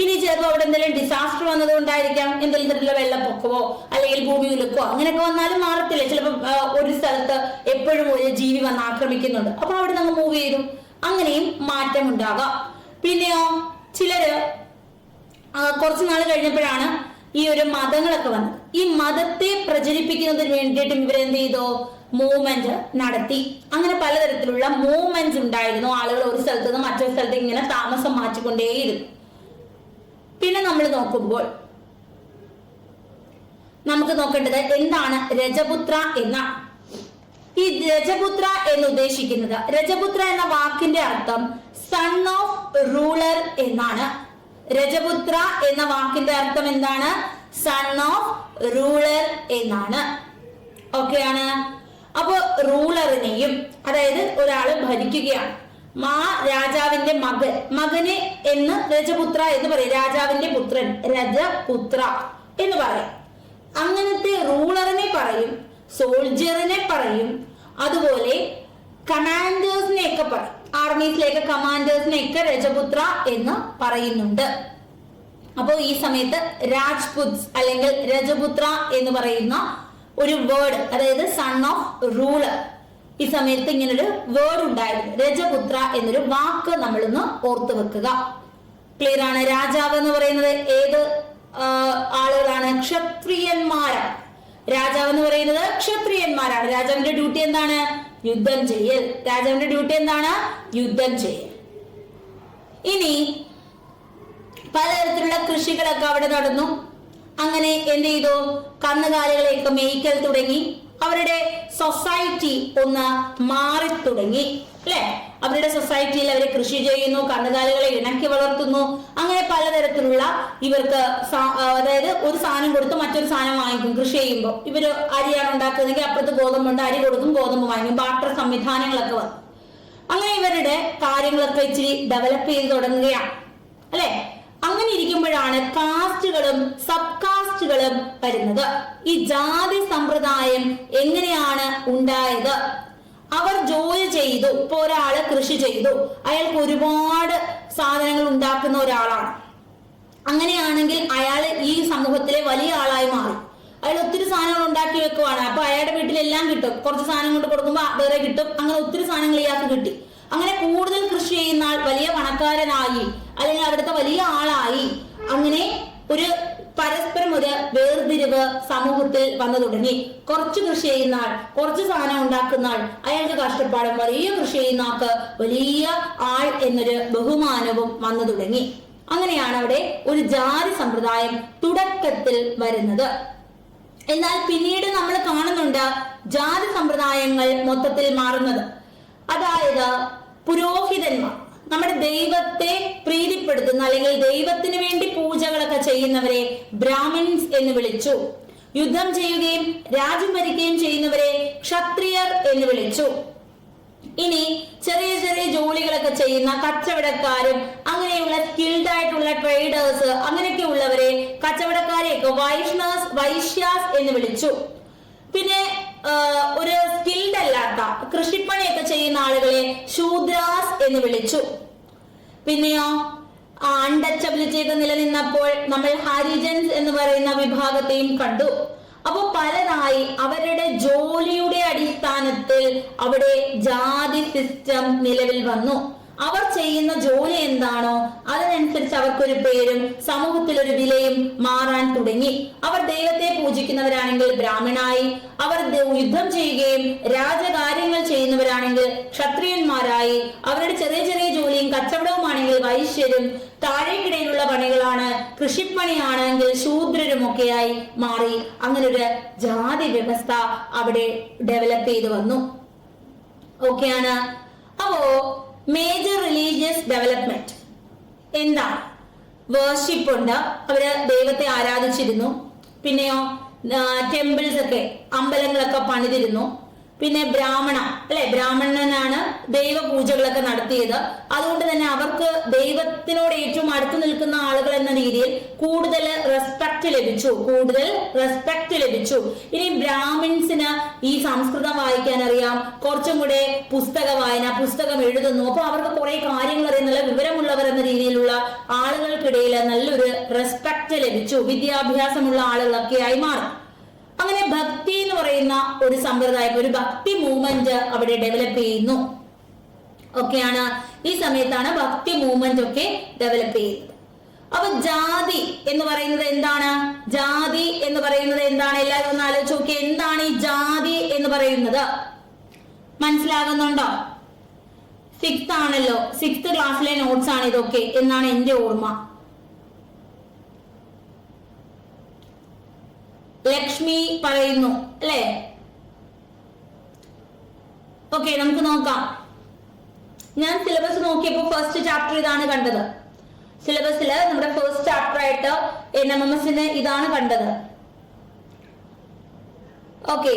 [SPEAKER 1] ഇനി ചിലപ്പോൾ അവിടെ എന്തെങ്കിലും ഡിസാസ്റ്റർ വന്നത് കൊണ്ടായിരിക്കാം. എന്തെങ്കിലും തരത്തിലുള്ള വെള്ളപ്പൊക്കവോ അല്ലെങ്കിൽ ഭൂമി ഉലുക്കോ അങ്ങനെയൊക്കെ വന്നാലും മാറത്തില്ല. ചിലപ്പോൾ ഒരു സ്ഥലത്ത് എപ്പോഴും ഒരു ജീവി വന്ന് ആക്രമിക്കുന്നുണ്ട്, അപ്പൊ അവിടെ നമ്മൾ മൂവ് ചെയ്തു. അങ്ങനെയും മാറ്റം ഉണ്ടാകാം. പിന്നെയോ ചിലര് കുറച്ചു നാൾ കഴിഞ്ഞപ്പോഴാണ് ഈ ഒരു മതങ്ങളൊക്കെ വന്നത്. ഈ മതത്തെ പ്രചരിപ്പിക്കുന്നതിന് വേണ്ടിയിട്ടും ഇവരെന്ത് ചെയ്തു? മൂവ്മെന്റ് നടത്തി. അങ്ങനെ പലതരത്തിലുള്ള മൂവ്മെന്റ്സ് ഉണ്ടായിരുന്നു. ആളുകൾ ഒരു സ്ഥലത്ത് നിന്ന് മറ്റൊരു സ്ഥലത്തേക്ക് ഇങ്ങനെ താമസം മാറ്റിക്കൊണ്ടേയിരുന്നു. പിന്നെ നമ്മൾ നോക്കുമ്പോൾ നമുക്ക് നോക്കേണ്ടത് എന്താണ് രജപുത്ര എന്ന. ഈ രജപുത്ര എന്ന് ഉദ്ദേശിക്കുന്നത്, രജപുത്ര എന്ന വാക്കിന്റെ അർത്ഥം സൺ ഓഫ് റൂളർ എന്നാണ്. രജപുത്ര എന്ന വാക്കിന്റെ അർത്ഥം എന്താണ്? സൺ ഓഫ് റൂളർ എന്നാണ്. ഓക്കെയാണ്. അപ്പൊ റൂളറിനെയും, അതായത് ഒരാള് ഭരിക്കുകയാണ്, രാജാവിന്റെ മകന് എന്ന് രജപുത്ര എന്ന് പറയും. രാജാവിന്റെ പുത്രൻ രജപുത്ര എന്ന് പറയും. അങ്ങനത്തെ റൂളറിനെ പറയും, സോൾജറിനെ പറയും, അതുപോലെ കമാൻഡേഴ്സിനെയൊക്കെ പറയും. ആർമീസിലേക്ക് കമാൻഡേഴ്സിനെയൊക്കെ രജപുത്ര എന്ന് പറയുന്നുണ്ട്. അപ്പോൾ ഈ സമയത്ത് രാജ്പുത്സ് അല്ലെങ്കിൽ രജപുത്ര എന്ന് പറയുന്ന ഒരു വേർഡ്, അതായത് സൺ ഓഫ് റൂളർ, ഈ സമയത്ത് ഇങ്ങനൊരു വേർഡ് ഉണ്ടായിരുന്നു. രജപുത്ര എന്നൊരു വാക്ക് നമ്മളൊന്ന് ഓർത്തു വെക്കുക. ക്ലിയർ ആണ്. രാജാവ് എന്ന് പറയുന്നത് ഏത് ആളുകളാണ്? ക്ഷത്രിയന്മാരാണ്. രാജാവ് എന്ന് പറയുന്നത് ക്ഷത്രിയന്മാരാണ്. രാജാവിന്റെ ഡ്യൂട്ടി എന്താണ്? യുദ്ധം ചെയ്യൽ. രാജാവിന്റെ ഡ്യൂട്ടി എന്താണ്? യുദ്ധം ചെയ്യൽ. ഇനി പലതരത്തിലുള്ള കൃഷികളൊക്കെ അവിടെ നടന്നു. അങ്ങനെ എന്ത് ചെയ്തു? കന്നുകാലികളെയൊക്കെ മേയ്ക്കൽ തുടങ്ങി. അവരുടെ സൊസൈറ്റി ഒന്ന് മാറി തുടങ്ങി അല്ലെ. അവരുടെ സൊസൈറ്റിയിൽ അവരെ കൃഷി ചെയ്യുന്നു, കന്നുകാലികളെ ഇണക്കി വളർത്തുന്നു. അങ്ങനെ പലതരത്തിലുള്ള ഇവർക്ക്, അതായത് ഒരു സാധനം കൊടുത്ത് മറ്റൊരു സാധനം വാങ്ങിക്കും. കൃഷി ചെയ്യുമ്പോൾ ഇവര് അരിയാണ് ഉണ്ടാക്കുന്നതെങ്കിൽ അപ്പുറത്ത് ഗോതമ്പുണ്ട്, അരി കൊടുക്കും, ഗോതമ്പ് വാങ്ങിക്കും. ബാർട്ടർ സംവിധാനങ്ങളൊക്കെ വന്നു. അങ്ങനെ ഇവരുടെ കാര്യങ്ങളൊക്കെ ഇച്ചിരി ഡെവലപ്പ് ചെയ്ത് തുടങ്ങുകയാണ് അല്ലെ. അങ്ങനെ ഇരിക്കുമ്പോഴാണ് കാസ്റ്റുകളും സബ് കാസ്റ്റുകളും വരുന്നത്. ഈ ജാതി സമ്പ്രദായം എങ്ങനെയാണ് ഉണ്ടായത്? അവർ ജോലി ചെയ്തു. ഇപ്പൊ ഒരാള് കൃഷി ചെയ്തു, അയാൾക്ക് ഒരുപാട് സാധനങ്ങൾ ഉണ്ടാക്കുന്ന ഒരാളാണ്. അങ്ങനെയാണെങ്കിൽ അയാൾ ഈ സമൂഹത്തിലെ വലിയ ആളായി മാറി. അയാൾ ഒത്തിരി സാധനങ്ങൾ ഉണ്ടാക്കി വെക്കുവാണ്. അപ്പൊ അയാളുടെ വീട്ടിലെല്ലാം കിട്ടും. കുറച്ച് സാധനം കൊണ്ട് കൊടുക്കുമ്പോൾ വേറെ കിട്ടും. അങ്ങനെ ഒത്തിരി സാധനങ്ങൾ ഇയാൾക്ക് കിട്ടി. അങ്ങനെ കൂടുതൽ കൃഷി ചെയ്യുന്ന ആൾ വലിയ പണക്കാരനായി, അല്ലെങ്കിൽ അവിടുത്തെ വലിയ ആളായി. അങ്ങനെ ഒരു പരസ്പരം ഒരു വേർതിരിവ് സമൂഹത്തിൽ വന്നു തുടങ്ങി. കുറച്ച് കൃഷി ചെയ്യുന്ന ആൾ, കുറച്ച് സാധനം ഉണ്ടാക്കുന്ന ആൾ, അയാൾക്ക് കഷ്ടപ്പാടും. വലിയ കൃഷി ചെയ്യുന്ന ആൾക്ക് വലിയ ആൾ എന്നൊരു ബഹുമാനവും വന്നു തുടങ്ങി. അങ്ങനെയാണ് അവിടെ ഒരു ജാതി സമ്പ്രദായം തുടക്കത്തിൽ വരുന്നത്. എന്നാൽ പിന്നീട് നമ്മൾ കാണുന്നുണ്ട് ജാതി സമ്പ്രദായങ്ങൾ മൊത്തത്തിൽ മാറുന്നത്. അതായത് പുരോഹിതന്മാർ, നമ്മുടെ ദൈവത്തെ പ്രീതിപ്പെടുത്തുന്ന അല്ലെങ്കിൽ ദൈവത്തിന് വേണ്ടി പൂജകളൊക്കെ ചെയ്യുന്നവരെ ബ്രാഹ്മിൻസ് എന്ന് വിളിച്ചു. യുദ്ധം ചെയ്യുകയും രാജ്യം ഭരിക്കുകയും ചെയ്യുന്നവരെ ക്ഷത്രിയർ എന്ന് വിളിച്ചു. ഇനി ചെറിയ ചെറിയ ജോലികളൊക്കെ ചെയ്യുന്ന കച്ചവടക്കാരും അങ്ങനെയുള്ള സ്കിൽഡ് ആയിട്ടുള്ള ട്രേഡേഴ്സ് അങ്ങനെയൊക്കെ ഉള്ളവരെ കച്ചവടക്കാരെയൊക്കെ വൈശ്യാസ് എന്ന് വിളിച്ചു. പിന്നെ ഒരു സ്കിൽഡ് അല്ലാത്ത കൃഷിപ്പണിയൊക്കെ ചെയ്യുന്ന ആളുകളെ ശൂദ്രാസ് എന്ന് വിളിച്ചു. പിന്നെയോ അൺടച്ചബിലിറ്റി ഒക്കെ നിലനിന്നപ്പോൾ നമ്മൾ ഹരിജൻസ് എന്ന് പറയുന്ന വിഭാഗത്തെയും കണ്ടു. അപ്പൊ പലതായി അവരുടെ ജോലിയുടെ അടിസ്ഥാനത്തിൽ അവിടെ ജാതി സിസ്റ്റം നിലവിൽ വന്നു. അവർ ചെയ്യുന്ന ജോലി എന്താണോ അതിനനുസരിച്ച് അവർക്കൊരു പേരും സമൂഹത്തിൽ ഒരു വിലയും മാറാൻ തുടങ്ങി. അവർ ദൈവത്തെ പൂജിക്കുന്നവരാണെങ്കിൽ ബ്രാഹ്മണായി, അവർ യുദ്ധം ചെയ്യുകയും രാജകാര്യങ്ങൾ ചെയ്യുന്നവരാണെങ്കിൽ ക്ഷത്രിയന്മാരായി, അവരുടെ ചെറിയ ചെറിയ ജോലിയും കച്ചവടവുമാണെങ്കിൽ വൈശ്യരും, താഴേക്കിടയിലുള്ള പണികളാണ് കൃഷിപ്പണിയാണെങ്കിൽ ശൂദ്രരുമൊക്കെയായി മാറി. അങ്ങനെ ഒരു ജാതി വ്യവസ്ഥ അവിടെ ഡെവലപ്പ് ചെയ്തു വന്നു. ഓക്കെയാണ്. അപ്പോ മേജർ റിലീജിയസ് ഡെവലപ്മെന്റ് എന്താണ്? വേർഷിപ്പ് ഉണ്ട്, അവര് ദൈവത്തെ ആരാധിച്ചിരുന്നു. പിന്നെയോ ടെമ്പിൾസ് ഒക്കെ, അമ്പലങ്ങളൊക്കെ പണിതിരുന്നു. പിന്നെ ബ്രാഹ്മണനാണ് ദൈവ പൂജകളൊക്കെ നടത്തിയത്. അതുകൊണ്ട് തന്നെ അവർക്ക് ദൈവത്തിനോട് ഏറ്റവും അടുത്ത് നിൽക്കുന്ന ആളുകൾ എന്ന രീതിയിൽ കൂടുതൽ റെസ്പെക്ട് ലഭിച്ചു. ഇനി ബ്രാഹ്മിൻസിന് ഈ സംസ്കൃതം വായിക്കാൻ അറിയാം, കുറച്ചും കൂടെ പുസ്തകം എഴുതുന്നു. അപ്പൊ അവർക്ക് കുറെ കാര്യങ്ങൾ അറിയുന്ന വിവരമുള്ളവർ എന്ന രീതിയിലുള്ള ആളുകൾക്കിടയിൽ നല്ലൊരു റെസ്പെക്ട് ലഭിച്ചു. വിദ്യാഭ്യാസമുള്ള ആളുകളൊക്കെ ആയി മാറി. അങ്ങനെ ഭക്തി എന്ന് പറയുന്ന ഒരു സമ്പ്രദായം, ഒരു ഭക്തി മൂവ്മെന്റ് അവിടെ ഡെവലപ്പ് ചെയ്യുന്നു. ഒക്കെയാണ് ഈ സമയത്താണ് ഭക്തി മൂവ്മെന്റ് ഒക്കെ ഡെവലപ്പ് ചെയ്യുന്നത്. അപ്പൊ ജാതി എന്ന് പറയുന്നത് എന്താണ്? എല്ലാവരും ഒന്ന് ആലോചിച്ച് നോക്കി. എന്താണ് ഈ ജാതി എന്ന് പറയുന്നത്? മനസ്സിലാകുന്നുണ്ടോ? 6th ആണല്ലോ, 6th ക്ലാസ്സിലെ നോട്ട്സ് ആണ് ഇതൊക്കെ എന്നാണ് എന്റെ ഓർമ്മ. ലക്ഷ്മി പറയുന്നു അല്ലേ? ഓക്കെ, നമുക്ക് നോക്കാം. ഞാൻ സിലബസ് നോക്കിയപ്പോ ഫസ്റ്റ് ചാപ്റ്റർ ഇതാണ് കണ്ടത്. സിലബസില് നമ്മുടെ ഫസ്റ്റ് ചാപ്റ്റർ ആയിട്ട് NMMSന് ഇതാണ് കണ്ടത്. ഓക്കെ,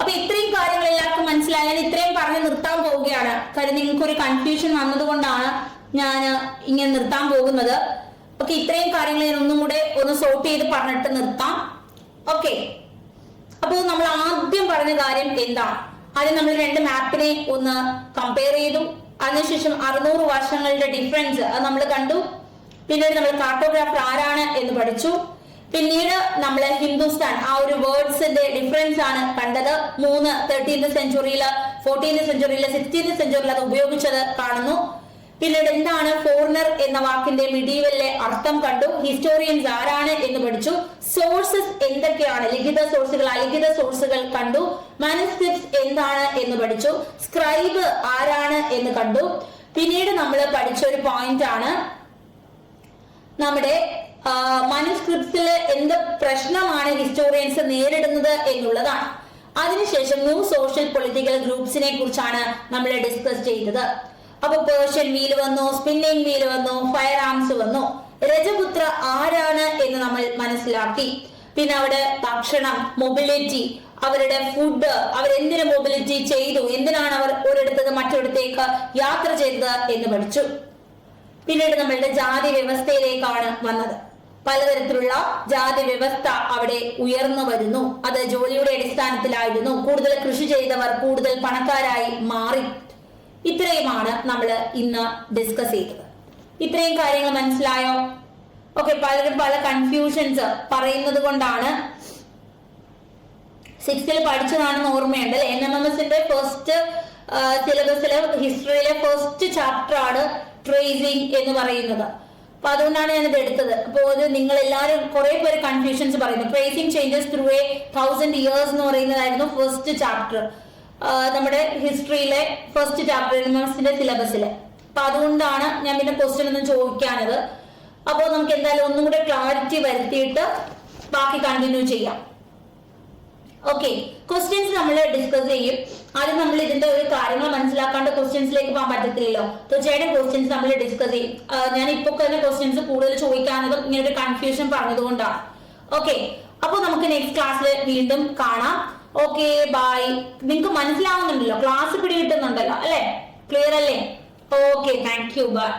[SPEAKER 1] അപ്പൊ ഇത്രയും കാര്യങ്ങൾ എല്ലാവർക്കും മനസ്സിലായാൽ ഇത്രയും പറഞ്ഞ് നിർത്താൻ പോവുകയാണ്. കാര്യം നിങ്ങൾക്ക് ഒരു കൺഫ്യൂഷൻ വന്നതുകൊണ്ടാണ് ഞാൻ ഇങ്ങനെ നിർത്താൻ പോകുന്നത്. ഓക്കെ, ഇത്രയും കാര്യങ്ങൾ ഞാൻ ഒന്നും കൂടെ ഒന്ന് സോർട്ട് ചെയ്ത് പറഞ്ഞിട്ട് നിർത്താം. ഓക്കെ, അപ്പോൾ നമ്മൾ ആദ്യം പറഞ്ഞ കാര്യം എന്താണ്? ആദ്യം നമ്മൾ 2 മാപ്പിനെ ഒന്ന് കമ്പയർ ചെയ്തു. അതിനുശേഷം 600 വർഷങ്ങളുടെ ഡിഫറൻസ് അത് നമ്മൾ കണ്ടു. പിന്നീട് നമ്മൾ കാർട്ടോഗ്രാഫർ ആരാണ് എന്ന് പഠിച്ചു. പിന്നീട് നമ്മൾ ഹിന്ദുസ്ഥാൻ ആ ഒരു വേർഡ്സിന്റെ ഡിഫറൻസ് ആണ് കണ്ടത്. 3 13th സെഞ്ചുറിയില്, 14th സെഞ്ചുറിയില്, 16th സെഞ്ചുറിയിൽ അത് ഉപയോഗിച്ചത് കാണുന്നു. പിന്നീട് എന്താണ് ഫോറിനർ എന്ന വാക്കിന്റെ മിഡീവലിലെ അർത്ഥം കണ്ടു. ഹിസ്റ്റോറിയൻസ് ആരാണ് എന്ന് പഠിച്ചു. സോഴ്സസ് എന്തൊക്കെയാണ്, ലിഖിത സോഴ്സുകൾ, അലിഖിത സോഴ്സുകൾ കണ്ടു. മാനുസ്ക്രിപ്റ്റ്സ് എന്താണ് എന്ന് പഠിച്ചു. സ്ക്രൈബ് ആരാണ് എന്ന് കണ്ടു. പിന്നീട് നമ്മൾ പഠിച്ച ഒരു പോയിന്റ് ആണ് നമ്മുടെ മാനുസ്ക്രിപ്റ്റ്സിൽ എന്ത് പ്രശ്നമാണ് ഹിസ്റ്റോറിയൻസ് നേരിടുന്നത് എന്നുള്ളതാണ്. അതിനുശേഷം ന്യൂ സോഷ്യൽ പൊളിറ്റിക്കൽ ഗ്രൂപ്പ്സിനെ കുറിച്ചാണ് നമ്മൾ ഡിസ്കസ് ചെയ്തത്. അപ്പൊ പേർഷ്യൻ വീൽ വന്നു, സ്പിന്നിംഗ് വീൽ വന്നു, ഫയർ ആംസ് വന്നു. രജപുത്ര ആരാണ് എന്ന് നമ്മൾ മനസ്സിലാക്കി. പിന്നെ അവിടെ ഭക്ഷണം, മൊബിലിറ്റി, അവരുടെ ഫുഡ്, അവരെന്തിനു മൊബിലിറ്റി ചെയ്തു, എന്തിനാണ് അവർ ഒരിടത്ത് മറ്റൊരിടത്തേക്ക് യാത്ര ചെയ്തത് എന്ന് പഠിച്ചു. പിന്നീട് നമ്മളുടെ ജാതി വ്യവസ്ഥയിലേക്കാണ് വന്നത്. പലതരത്തിലുള്ള ജാതി വ്യവസ്ഥ അവിടെ ഉയർന്നു വരുന്നു. അത് ജോലിയുടെ അടിസ്ഥാനത്തിലായിരുന്നു. കൂടുതൽ കൃഷി ചെയ്തവർ കൂടുതൽ പണക്കാരായി മാറി. ഇത്രയുമാണ് നമ്മൾ ഇന്ന് ഡിസ്കസ് ചെയ്തത്. ഇത്രയും കാര്യങ്ങൾ മനസ്സിലായോ? ഓക്കെ, പലരും പല കൺഫ്യൂഷൻസ് പറയുന്നത് കൊണ്ടാണ്. 6th പഠിച്ചതാണെന്ന് ഓർമ്മയുണ്ട് അല്ലെ? NMMSന്റെ ഫസ്റ്റ് സിലബസിലെ ഹിസ്റ്ററിയിലെ ഫസ്റ്റ് ചാപ്റ്റർ ആണ് ട്രേസിംഗ് എന്ന് പറയുന്നത്. അപ്പൊ അതുകൊണ്ടാണ് ഞാനിത് എടുത്തത്. അപ്പോൾ ഇത് നിങ്ങൾ എല്ലാവരും കുറെ പേര് കൺഫ്യൂഷൻസ് പറയുന്നു. Tracing changes through A 1000 years എന്ന് പറയുന്നതായിരുന്നു ഫസ്റ്റ് ചാപ്റ്റർ, നമ്മുടെ ഹിസ്റ്ററിയിലെ ഫസ്റ്റ് ചാപ്റ്റർ NMMSന്റെ സിലബസിൽ. അപ്പൊ അതുകൊണ്ടാണ് ഞാൻ പിന്നെ ക്വസ്റ്റ്യൻ ഒന്നും ചോദിക്കാനത്. അപ്പോൾ നമുക്ക് എന്തായാലും ഒന്നും കൂടെ ക്ലാരിറ്റി വരുത്തിയിട്ട് ബാക്കി കണ്ടിന്യൂ ചെയ്യാം. ഓക്കെ, ക്വസ്റ്റ്യൻസ് നമ്മൾ ഡിസ്കസ് ചെയ്യും. ആദ്യം നമ്മൾ ഇതിന്റെ ഒരു കാര്യങ്ങൾ മനസ്സിലാക്കാണ്ട് ക്വസ്റ്റ്യൻസിലേക്ക് പോകാൻ പറ്റത്തില്ലല്ലോ. തീർച്ചയായിട്ടും ക്വസ്റ്റ്യൻസ് നമ്മൾ ഡിസ്കസ് ചെയ്യും. ഞാൻ ഇപ്പൊ തന്നെ ക്വസ്റ്റ്യൻസ് കൂടുതൽ ചോദിക്കാനതും ഇങ്ങനെ ഒരു കൺഫ്യൂഷൻ പറഞ്ഞതുകൊണ്ടാണ്. ഓക്കെ, അപ്പോൾ നമുക്ക് നെക്സ്റ്റ് ക്ലാസ്സിൽ വീണ്ടും കാണാം. Okay bye. നിങ്ങക്ക് മനസ്സിലാവുന്നുണ്ടല്ലോ, ക്ലാസ് പിടികിട്ടുന്നുണ്ടല്ലോ അല്ലെ? ക്ലിയർ അല്ലേ? Okay, thank you, by.